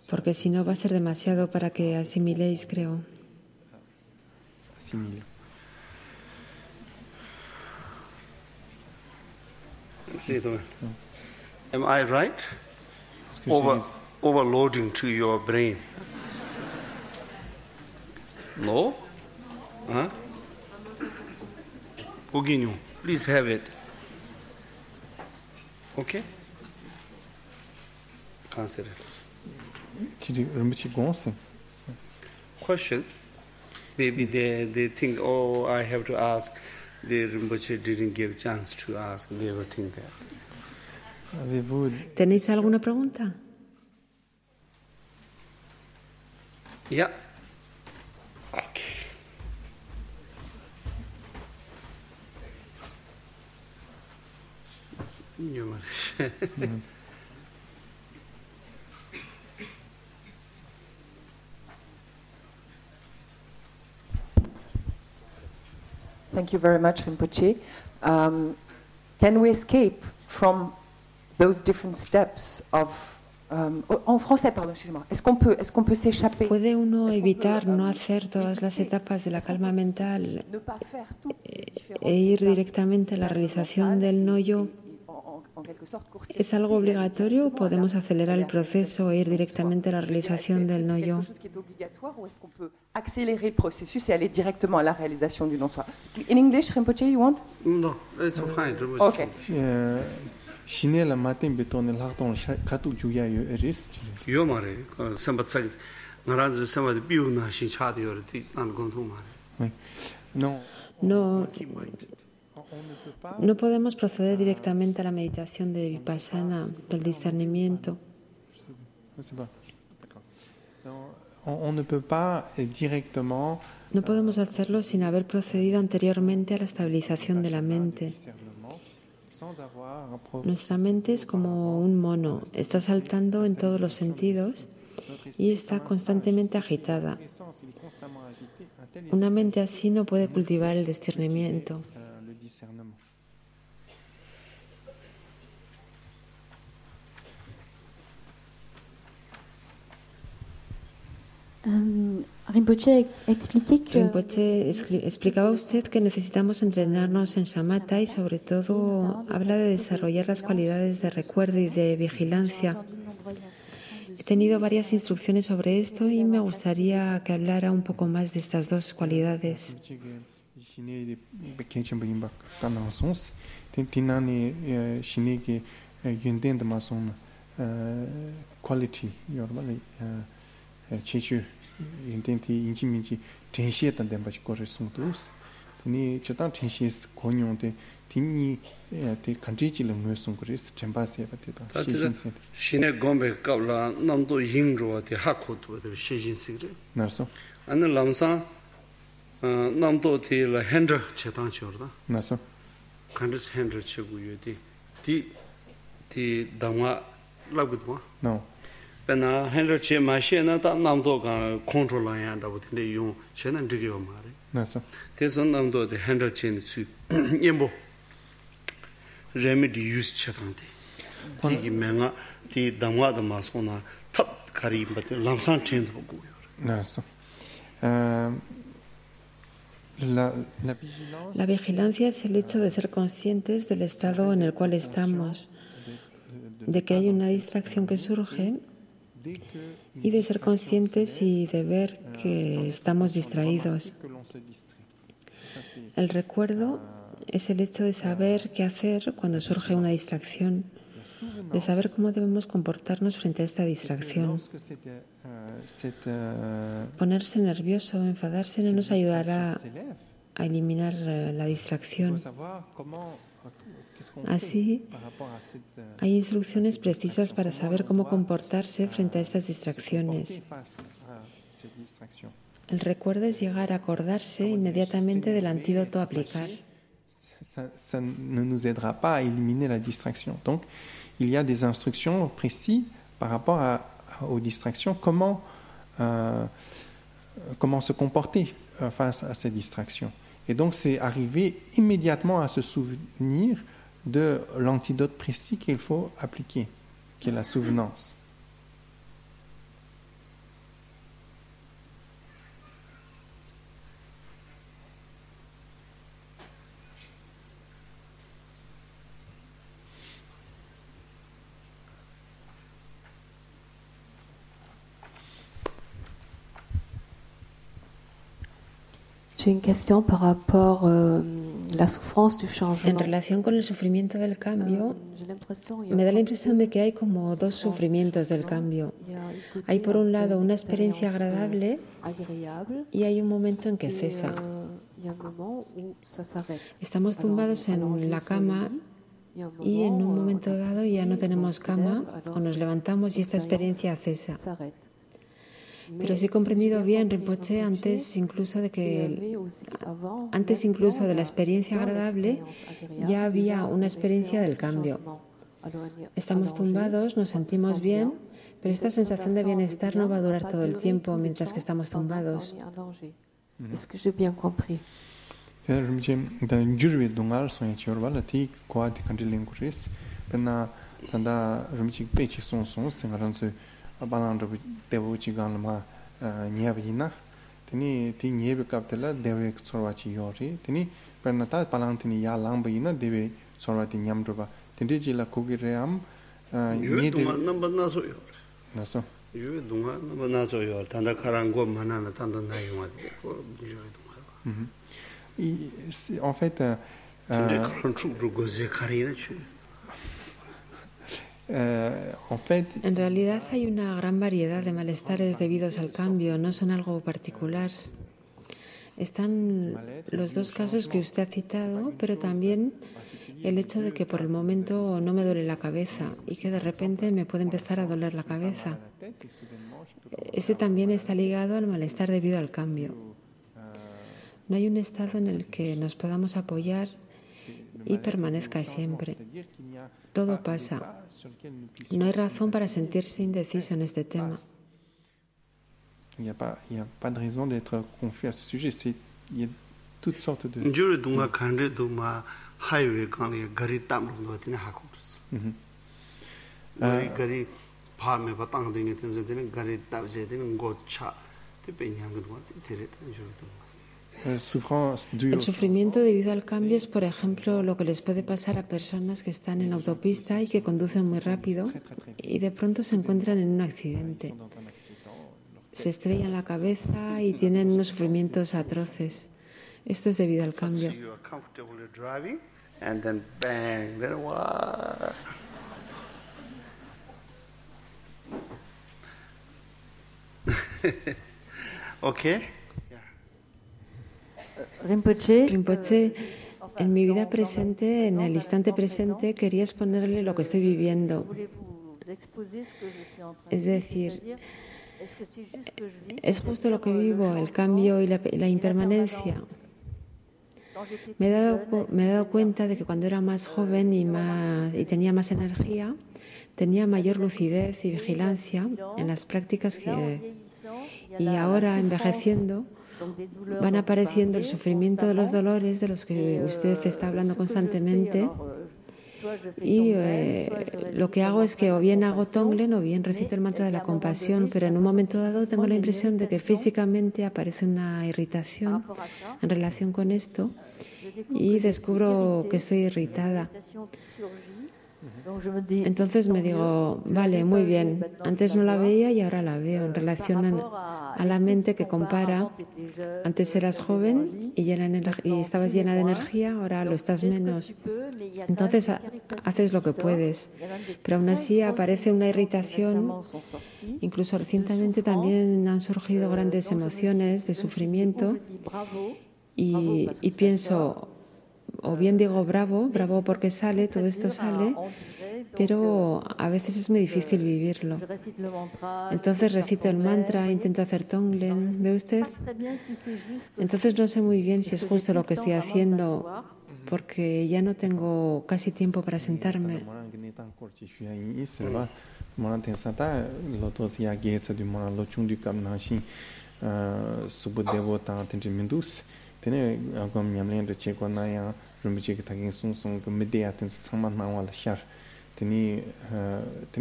porque si no va a ser demasiado para que asimiléis, creo. Asimile. Am I right? Overloading to your brain. No? Huh? Uginyu, please have it. Okay? Consider. Question? Maybe they think, oh, I have to ask. The Rinpoche didn't give chance to ask. They ever think that. ¿Tenéis alguna pregunta? Yeah. Okay. Thank you very much, Rinpoche. Can we escape from those different steps of en français, pardon, excusez-moi. Est-ce qu'on peut s'échapper? ¿Puede uno evitar no hacer todas las etapas de la calma mental e ir directamente a la realización del no-yo? ¿Es algo obligatorio o podemos acelerar el proceso e ir directamente a la realización del no-yo? ¿Es obligatorio o es qu'on peut accélérer el proceso y aller directement a la realización du non-soi? In English, Rinpoche, you want? No, it's fine. Okay. Shinela matin beton lakton katu juya yo eris. Yo mare, sambat sak ngaranzu sambat biuna shin chadi yor ti an gontu mare. No podemos proceder directamente a la meditación de Vipassana, del discernimiento. No podemos hacerlo sin haber procedido anteriormente a la estabilización de la mente. Nuestra mente es como un mono, está saltando en todos los sentidos y está constantemente agitada. Una mente así no puede cultivar el discernimiento. Rinpoche explicaba usted que necesitamos entrenarnos en shamatha y sobre todo habla de desarrollar las cualidades de recuerdo y de vigilancia. He tenido varias instrucciones sobre esto y me gustaría que hablara un poco más de estas dos cualidades. Intenti inchimichi tenshie tan den bachi kore sungtus tini chetan tenshie konyon tini te kanjichi le ngwe sungris chemba se bate ta shishin se shine gombe kabla namdo yingro te hakotu de shishin sigre narso an lamsa namdo te la hender chetan chorda narso kandis hender chegu yoti ti dama lagudwa no Pena Henry Che Machine that Namdo control and of the young Shannon Digio Mari. No, so there's on Namdo the Henry Chin to Yimbo. remedy use chatante ti menga ti damwa da masona tap kari but lamsan train to go Eso. La vigilancia es el hecho de ser conscientes del estado en el cual estamos, de que hay una distracción que surge y de ser conscientes y de ver que estamos distraídos. El recuerdo es el hecho de saber qué hacer cuando surge una distracción, de saber cómo debemos comportarnos frente a esta distracción. Ponerse nervioso o enfadarse no nos ayudará a eliminar la distracción. Así, hay instrucciones precisas para saber cómo comportarse frente a estas distracciones. El recuerdo es llegar a acordarse inmediatamente del antídoto a aplicar. Ça ne nous aidera pas à éliminer la distraction. Donc, il y a des instructions précises par rapport aux distractions, comment se comporter face à ces distractions. Et donc, c'est arriver immédiatement à se souvenir de l'antidote précis qu'il faut appliquer, qui est la souvenance. J'ai une question par rapport à la souffrance du changement. En relación con el sufrimiento del cambio, me da la impresión de que hay como dos sufrimientos del cambio. Hay por un lado una experiencia agradable y hay un momento en que cesa. Estamos tumbados en la cama y en un momento dado ya no tenemos cama o nos levantamos y esta experiencia cesa. Pero si he comprendido bien, Rinpoche, antes incluso de la experiencia agradable, ya había una experiencia del cambio. Estamos tumbados, nos sentimos bien, pero esta sensación de bienestar no va a durar todo el tiempo mientras que estamos tumbados. Est-ce que j'ai bien compris? 바란도 대부치간마 녀비나 테니 티 녀비 갑텔라 대외 소라치 요리 테니 페나타 발란티니 야랑바이나 대외 소라티 냠드바 텐디지라 코기레암 녀디 넘바나소요 나서 유 동아 넘바나소요 단다 카랑고 만나나 단다 나용아디 en fait En realidad hay una gran variedad de malestares debidos al cambio, no son algo particular. Están los dos casos que usted ha citado, pero también el hecho de que por el momento no me duele la cabeza y que de repente me puede empezar a doler la cabeza. Ese también está ligado al malestar debido al cambio. No hay un estado en el que nos podamos apoyar y permanezca siempre. Todo pasa. No hay razón para sentirse indeciso en este tema. Il n'y a pas de raison d'être confus à ce sujet. Il y a toutes sortes de... El sufrimiento debido al cambio es, por ejemplo, lo que les puede pasar a personas que están en autopista y que conducen muy rápido y de pronto se encuentran en un accidente. Se estrellan la cabeza y tienen unos sufrimientos atroces. Esto es debido al cambio. Okay. Rinpoche, en mi vida presente, en el instante presente, quería exponerle lo que estoy viviendo. Es decir, es justo lo que vivo, el cambio y la impermanencia. Me he dado cuenta de que cuando era más joven y tenía más energía, tenía mayor lucidez y vigilancia en las prácticas y ahora, envejeciendo, van apareciendo el sufrimiento de los dolores de los que usted está hablando constantemente Y lo que hago es que o bien hago Tonglen o bien recito el mantra de la compasión, pero en un momento dado tengo la impresión de que físicamente aparece una irritación en relación con esto y descubro que estoy irritada. Entonces me digo, vale, muy bien, antes no la veía y ahora la veo en relación a la mente que compara. Antes eras joven y estabas llena de energía, ahora lo estás menos. Entonces haces lo que puedes, pero aún así aparece una irritación. Incluso recientemente también han surgido grandes emociones de sufrimiento y pienso, o bien digo bravo, bravo porque sale, todo esto sale, pero a veces es muy difícil vivirlo. Entonces recito el mantra, intento hacer Tonglen, ¿ve usted? Entonces no sé muy bien si es justo lo que estoy haciendo, porque ya no tengo casi tiempo para sentarme. Tene agam nyamlen de che na ya rumchi ki tagin sung sung ke media ten sangman ma wala shar teni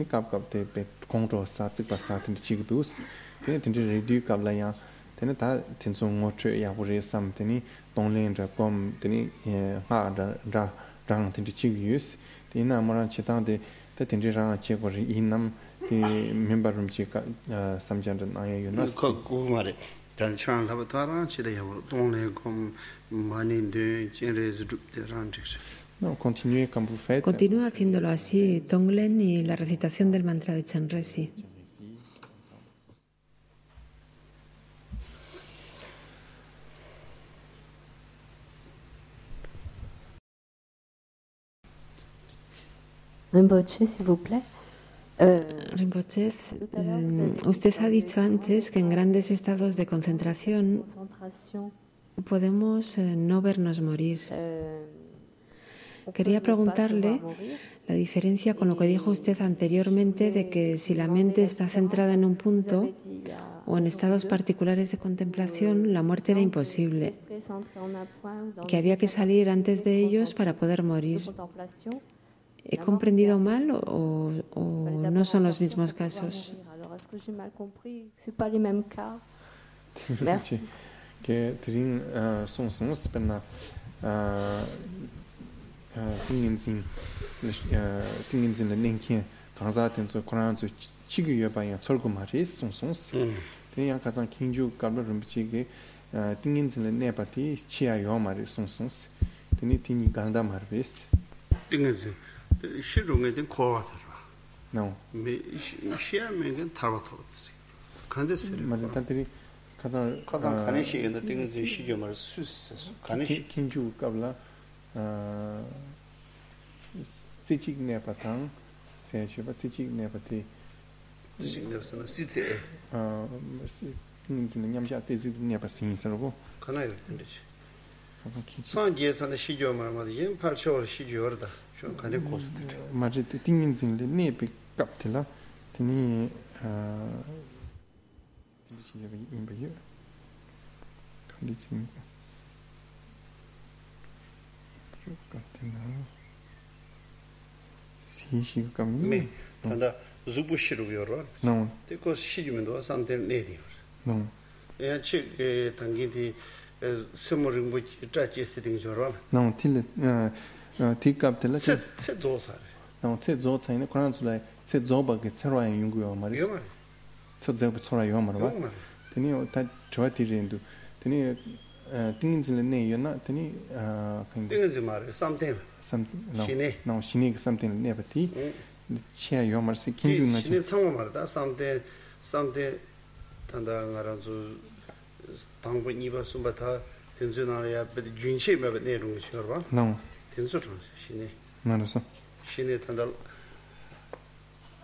kap te pe kongro sa tsik pa sa ten chi dus tene redu kap la ya tene ta ten sung ngo tre ya bure sam teni tonglen ra kom teni ha ra rang ten chi yus tena moran che ta de ta ten ra che ko ri inam te member rumchi ka samjan na ya yunas ko mare 단창 하버타라 치대요 동네 kom maninde generes de rantex. No, continúe como vous faites. Continúa haciéndolo así, Tonglen y la recitación del mantra de Chenresi. Rinpoche, s'il vous plaît. Rinpoche, usted ha dicho antes que en grandes estados de concentración podemos no vernos morir. Quería preguntarle la diferencia con lo que dijo usted anteriormente de que si la mente está centrada en un punto o en estados particulares de contemplación, la muerte era imposible, que había que salir antes de ellos para poder morir. ¿He comprendido mal o no son los mismos casos? Merci. Que trin son spenna tingin le nenkin kanza ten so koran so chigi yoba ya chorgo mari son ten ya kazan kinju kabla rumchi ge tingin le nepati chia yo mari son teni ganda marves tingin 시중에 된 코와더라. No. 시야면은 타바토스. 간데스. 말한테리 가장 가네시인데 띵지 시점을 수스. 가네시 kinju kabla tsichik nepatang se sheba tsichik nepati 지식내서는 시제 tingin nyamja tsichik nepasin sargo 가나요 된대지. 가장 kinju 산지에서는 시점을 말이지 8개월 시점이다. 좀 간에 고스들. 맞지 띵인진데 네비 갑텔라 테니 디비시가 임바요 컨디션 갑텔라 시시가 갑니 단다 zubu시루요로. no 데코 시주면도 상태를 내리. no 야 치 당기디 스모링부 짜치스딩 저러. no til 티갑텔라 세 조사래. no 세 조사이네 코란줄라이 세 조바게 세로야 용구요 말이야 이거 세 조바 소라요 말아 테니 다 저티린도 테니 띵인진레 네요나 테니 띵인지 말해. something. no 신이 something 네바티 치아 요 말시 kinju나 신이 참고 말다. something 단다 가라주 당부 이바 숨바타 된주나야 베디 준치메 내용 쉬어봐. no 된수죠. 신이 말았어 신이 단다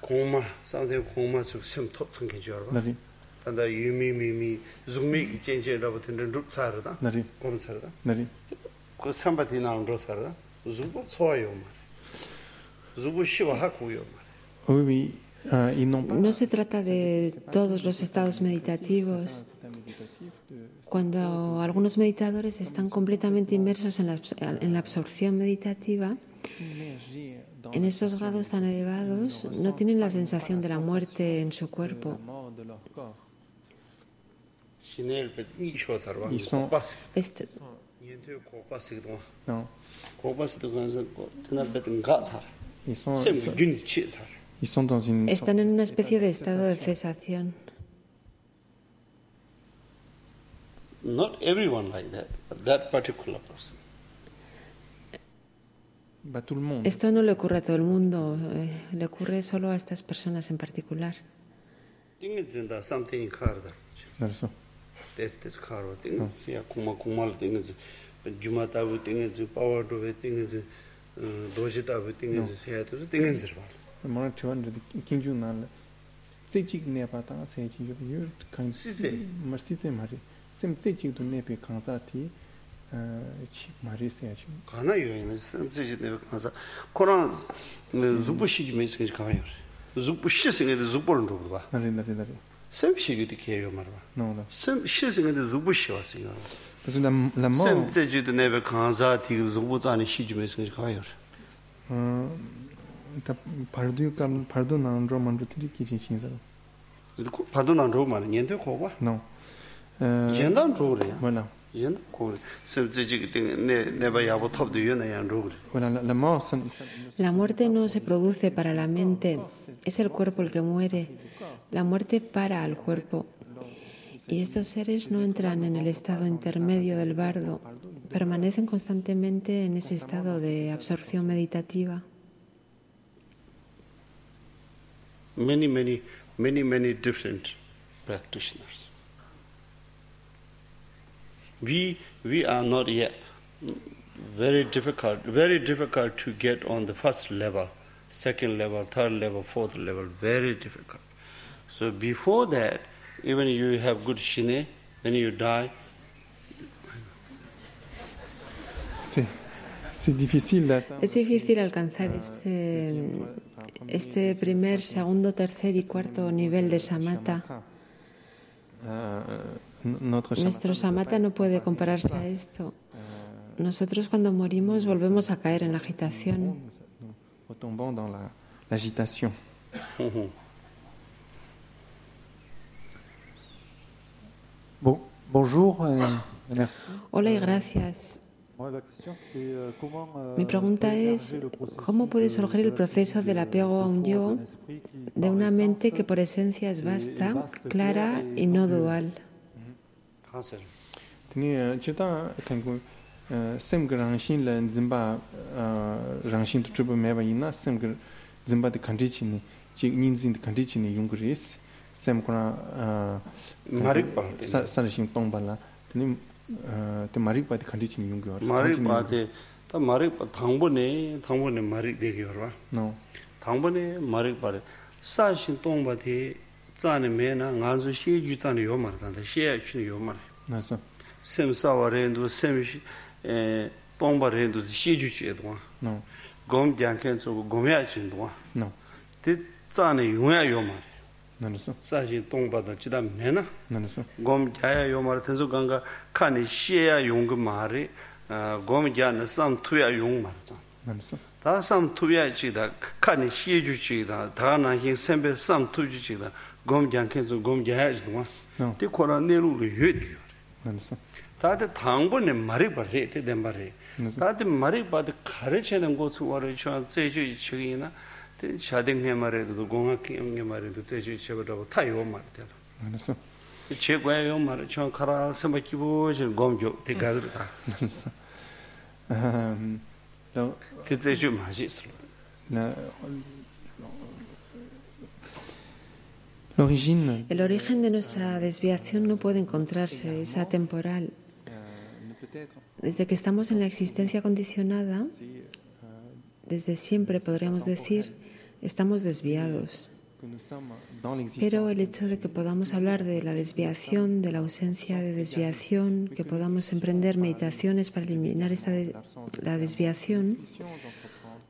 공마 상대 공마 속 셈톱 성게 줘봐. 나리 단다 유미미미 즈미 젠제라고 된는 룩사르다. 나리 곰사르다. 나리 그 삼바티 나온 로사르다. zubu 소요 말. zubu 시와 하고요 말. oui No se trata de todos los estados meditativos. Cuando algunos meditadores están completamente inmersos en la absorción meditativa, En esos grados tan elevados no tienen la sensación de la muerte en su cuerpo. Este- Non. Ils sont dans une Están en una especie de estado de cesación. Not everyone like that, but that particular person. bah, tout le monde. Esto no le ocurre a todo el mundo, le ocurre solo a estas personas en particular. 띵은진다 something carda. 그래서 This carwa 띵은지야 kumal 띵은지 주마타부 띵은지 파워도 띵은지 도시타부 띵은지 세야도 띵은지 봐. moi tu vois kinjunal 세직 내바다 세직 요 칸 시제. 마시제 마리 셈 세직도 내비 강사티 치 마리세야죠 가나 요인은 쌤지지 내가 가서 코로나 zubushi 메시지 가요. zubushi 생에도 zu보는 거 봐. 나리 쌤시기도 개요 말아. non 쌤 시생에도 zubushi 왔어요. parce que la mort 쌤지지도 내가 강사티 zu부자니 시지 메시지 가요. 다 pardo nanro manro tiri kichi chinsa 이거 봐도 난 좋은 말은 년도 고봐. non 연단 좋으래요. voilà 연 고래. 쌤지지 내가 야보 탑도 연애한 좋으래. voilà la mort La muerte no se produce para la mente, es el cuerpo el que muere. La muerte para al cuerpo. Y estos seres no entran en el estado intermedio del bardo, permanecen constantemente en ese estado de absorción meditativa. Many different practitioners. We are not yet very difficult to get on the first level, second level, third level, fourth level, very difficult. So before that, even you have good shine, when you die, c'est difficile d'atteindre. Es difícil alcanzar este primer, segundo, tercer y cuarto nivel de samatha. Nuestro samatha no puede compararse a esto. Nosotros cuando morimos volvemos a caer en la agitación. Retombons dans l'agitation. Bonjour, merci. Hola y gracias. Mi pregunta es, ¿cómo puede surgir el proceso del apego a un yo de una mente que por esencia es vasta, clara y no dual? Tini chita kangu sem grangshin la zimba rangshin tu chuba meba ina sem zimba de kandichini chi ninzin de kandichini yungris sem kuna marik pa sanashin tongbala tini te marik pa de kandichini yungyor marik pa de ta marik pa thangbone marik de gyor no thangbone marik pa sashin tongba de zane mena nganzu shi ju zane yo mar da shi ya chi yo mar nasa sem sawarendu sem tongba rendu shi ju chi edwa no gom janken so gom ya chin dwa no te zane yo ya yo mar nasa sashin tongba da chida mena nasa gom ya yo mar tenso ganga kani shi ya yong mar gom ja na sam tu ya yong mar nasa 다 sam tuya chida kani shiju chida da na hin sembe sam tuju chida gom janken zo gom jahaj dwa ti kora neru lu yedi nasa ta de thangbo ne mari bare te dem bare ta de mari ba de khare chenen go chu waro chwa zeju chigina te chadeng he mare do gonga ki nge mare do zeju cheba do ta yo mar te nasa che gwa yo mar chwa khara semba kibo je gom jo te ga da nasa te zeju ma ji sro El origen de nuestra desviación no puede encontrarse, es atemporal. Desde que estamos en la existencia condicionada, desde siempre podríamos decir, estamos desviados. Pero el hecho de que podamos hablar de la desviación, de la ausencia de desviación, que podamos emprender meditaciones para eliminar la desviación,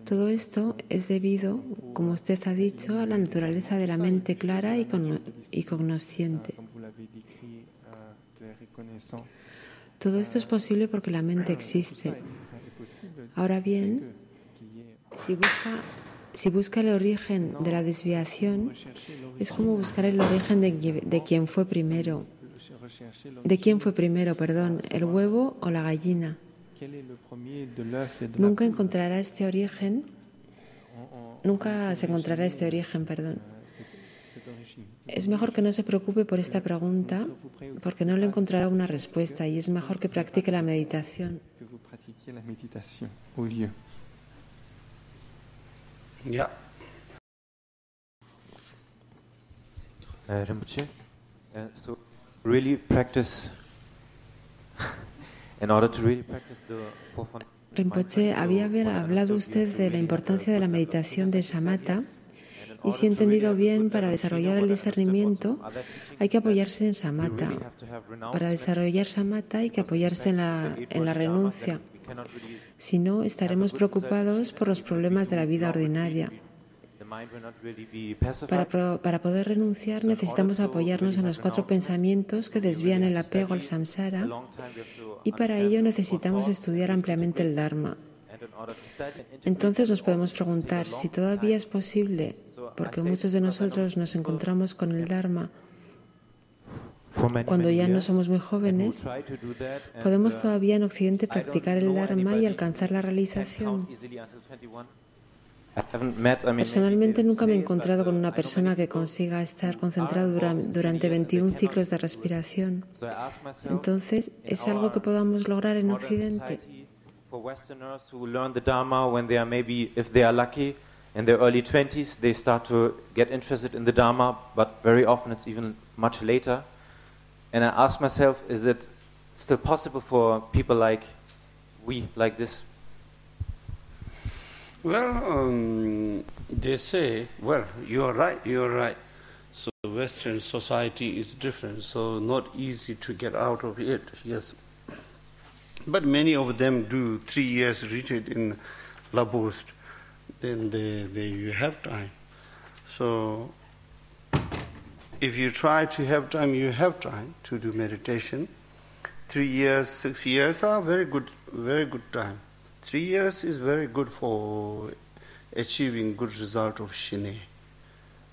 todo esto es debido, como usted ha dicho, a la naturaleza de la mente clara y cognosciente. Todo esto es posible porque la mente existe. Ahora bien, Si busca el origen de la desviación, es como buscar el origen de quién fue primero. ¿De quién fue primero, perdón, el huevo o la gallina? Nunca se encontrará este origen, perdón. Es mejor que no se preocupe por esta pregunta, porque no le encontrará una respuesta, y es mejor que practique la meditación. Ya. Rinpoche, so really practice, in order to really practice the fourfold. Rinpoche, había hablado usted de la importancia de la meditación de shamatha, y si he entendido bien, para desarrollar el discernimiento hay que apoyarse en shamatha. Para desarrollar shamatha hay que apoyarse en la renuncia. Si no, estaremos preocupados por los problemas de la vida ordinaria. Para poder renunciar necesitamos apoyarnos en los 4 pensamientos que desvían el apego al samsara, y para ello necesitamos estudiar ampliamente el Dharma. Entonces nos podemos preguntar si todavía es posible, porque muchos de nosotros nos encontramos con el Dharma cuando ya no somos muy jóvenes, podemos todavía en Occidente practicar el Dharma y alcanzar la realización. Personalmente nunca me he encontrado con una persona que consiga estar concentrado durante 21 ciclos de respiración. Entonces, ¿es algo que podamos lograr en Occidente? For Westerners who learn the Dharma when they are maybe, if they are lucky, in their early 20s, they start to get interested in the Dharma, but very often it's even much later. And I ask myself, is it still possible for people like this? Well, they say, well, you're right. So Western society is different, so not easy to get out of it, yes. But many of them do 3 years retreat in Labost, then you have time. So if you try to have time, you have time to do meditation. 3 years, 6 years are very good time. 3 years is very good for achieving good result of Shine,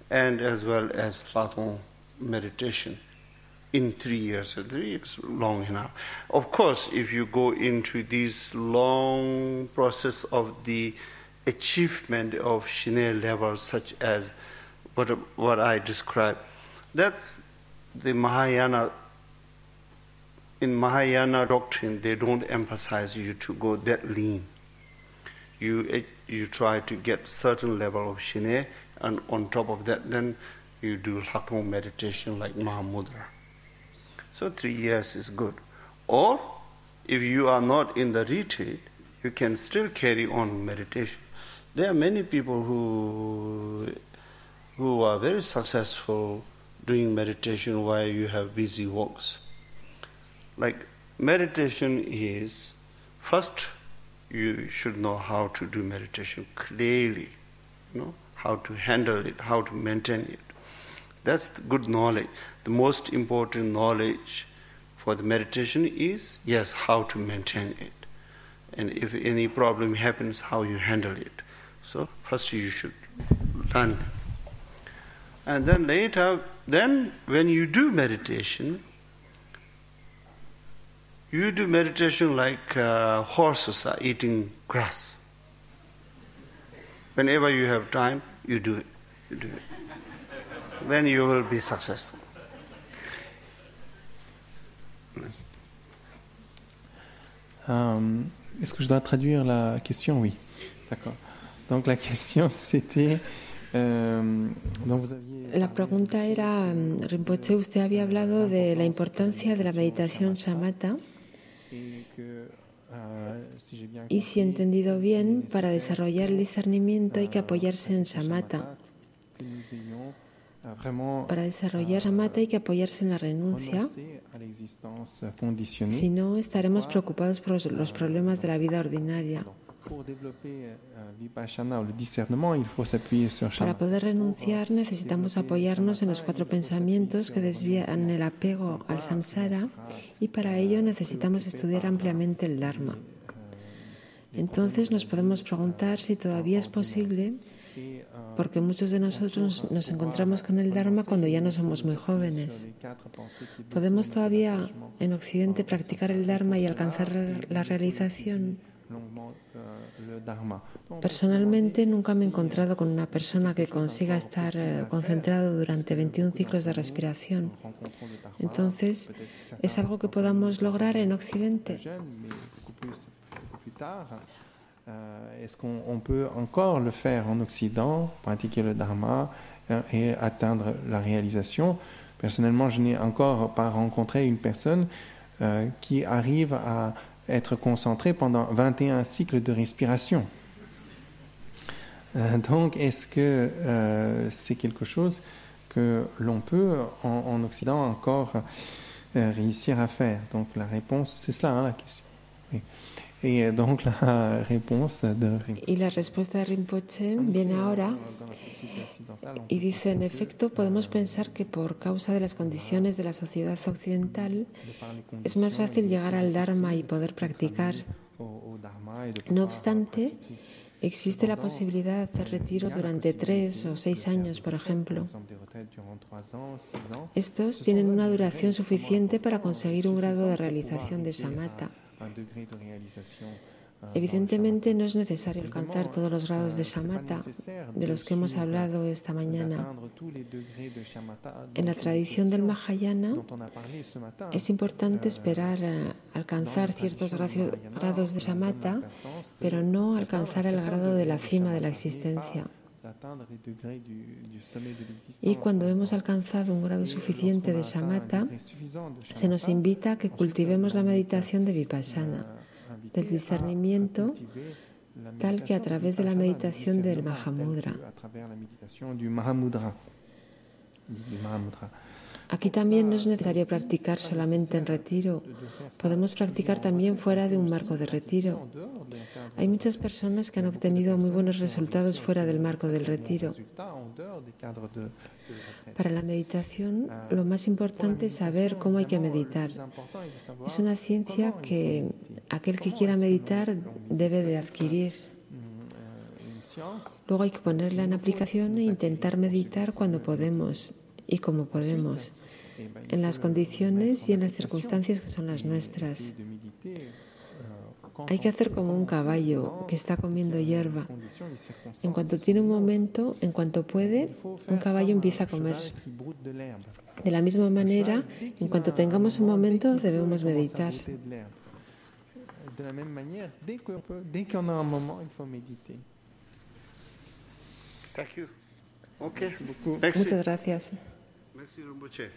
and as well as Laton meditation. In 3 years, 3 years long enough. Of course, if you go into this long process of the achievement of Shine levels, such as what I described, that's the Mahayana. In Mahayana doctrine, they don't emphasize you to go that lean. You try to get certain level of Shine, and on top of that, then you do Laton meditation like Mahamudra. So 3 years is good. Or, if you are not in the retreat, you can still carry on meditation. There are many people who are very successful doing meditation while you have busy works. Like meditation is, first you should know how to do meditation clearly, how to handle it, how to maintain it. That's the good knowledge. The most important knowledge for the meditation is, yes, how to maintain it. And if any problem happens, how you handle it. So first you should learn. And then later, when you do meditation like horses are eating grass. Whenever you have time, you do it. Then you will be successful. Est-ce que je dois traduire la question? Oui. D'accord. Donc la question c'était... La pregunta era, Rinpoche, usted había hablado de la importancia de la meditación shamatha, y si he entendido bien, para desarrollar el discernimiento hay que apoyarse en shamatha. Para desarrollar shamatha hay que apoyarse en la renuncia, si no estaremos preocupados por los problemas de la vida ordinaria. Para poder renunciar necesitamos apoyarnos en los 4 pensamientos que desvían el apego al samsara, y para ello necesitamos estudiar ampliamente el Dharma. Entonces nos podemos preguntar si todavía es posible, porque muchos de nosotros nos encontramos con el Dharma cuando ya no somos muy jóvenes. ¿Podemos todavía en Occidente practicar el Dharma y alcanzar la realización? Personalmente nunca me he encontrado con una persona que consiga estar concentrado durante 21 ciclos de respiración. Entonces, ¿es algo que podamos lograr en Occidente? Est-ce qu'on peut encore le faire en Occident, pratiquer le Dharma et atteindre la réalisation? Personnellement, je n'ai encore pas rencontré une personne qui arrive à être concentrée pendant 21 cycles de respiration. Donc, est-ce que c'est quelque chose que l'on peut en Occident encore réussir à faire? Donc, la réponse, c'est cela, la question. Oui. Y donc la respuesta de Rinpoche viene ahora y dice, en efecto, podemos pensar que por causa de las condiciones de la sociedad occidental es más fácil llegar al Dharma y poder practicar. No obstante, existe la posibilidad de hacer retiros durante 3 o 6 años, por ejemplo. Estos tienen una duración suficiente para conseguir un grado de realización de samatha. Evidentemente no es necesario alcanzar todos los grados de samatha de los que hemos hablado esta mañana. En la tradición del Mahayana es importante esperar a alcanzar ciertos grados de samatha, pero no alcanzar el grado de la cima de la existencia. Y cuando hemos alcanzado un grado suficiente de samatha, se nos invita a que cultivemos la meditación de vipassana, del discernimiento, tal que a través de la meditación del Mahamudra. Aquí también no es necesario practicar solamente en retiro. Podemos practicar también fuera de un marco de retiro. Hay muchas personas que han obtenido muy buenos resultados fuera del marco del retiro. Para la meditación, lo más importante es saber cómo hay que meditar. Es una ciencia que aquel que quiera meditar debe de adquirir. Luego hay que ponerla en aplicación e intentar meditar cuando podemos y como podemos, en las condiciones y en las circunstancias que son las nuestras. Hay que hacer como un caballo que está comiendo hierba. En cuanto tiene un momento, en cuanto puede, un caballo empieza a comer. De la misma manera, en cuanto tengamos un momento, debemos meditar. De la même manière, dès qu'on a un moment, il faut méditer. Thank you. Okay. Muchas gracias. Merci, Rinpoche.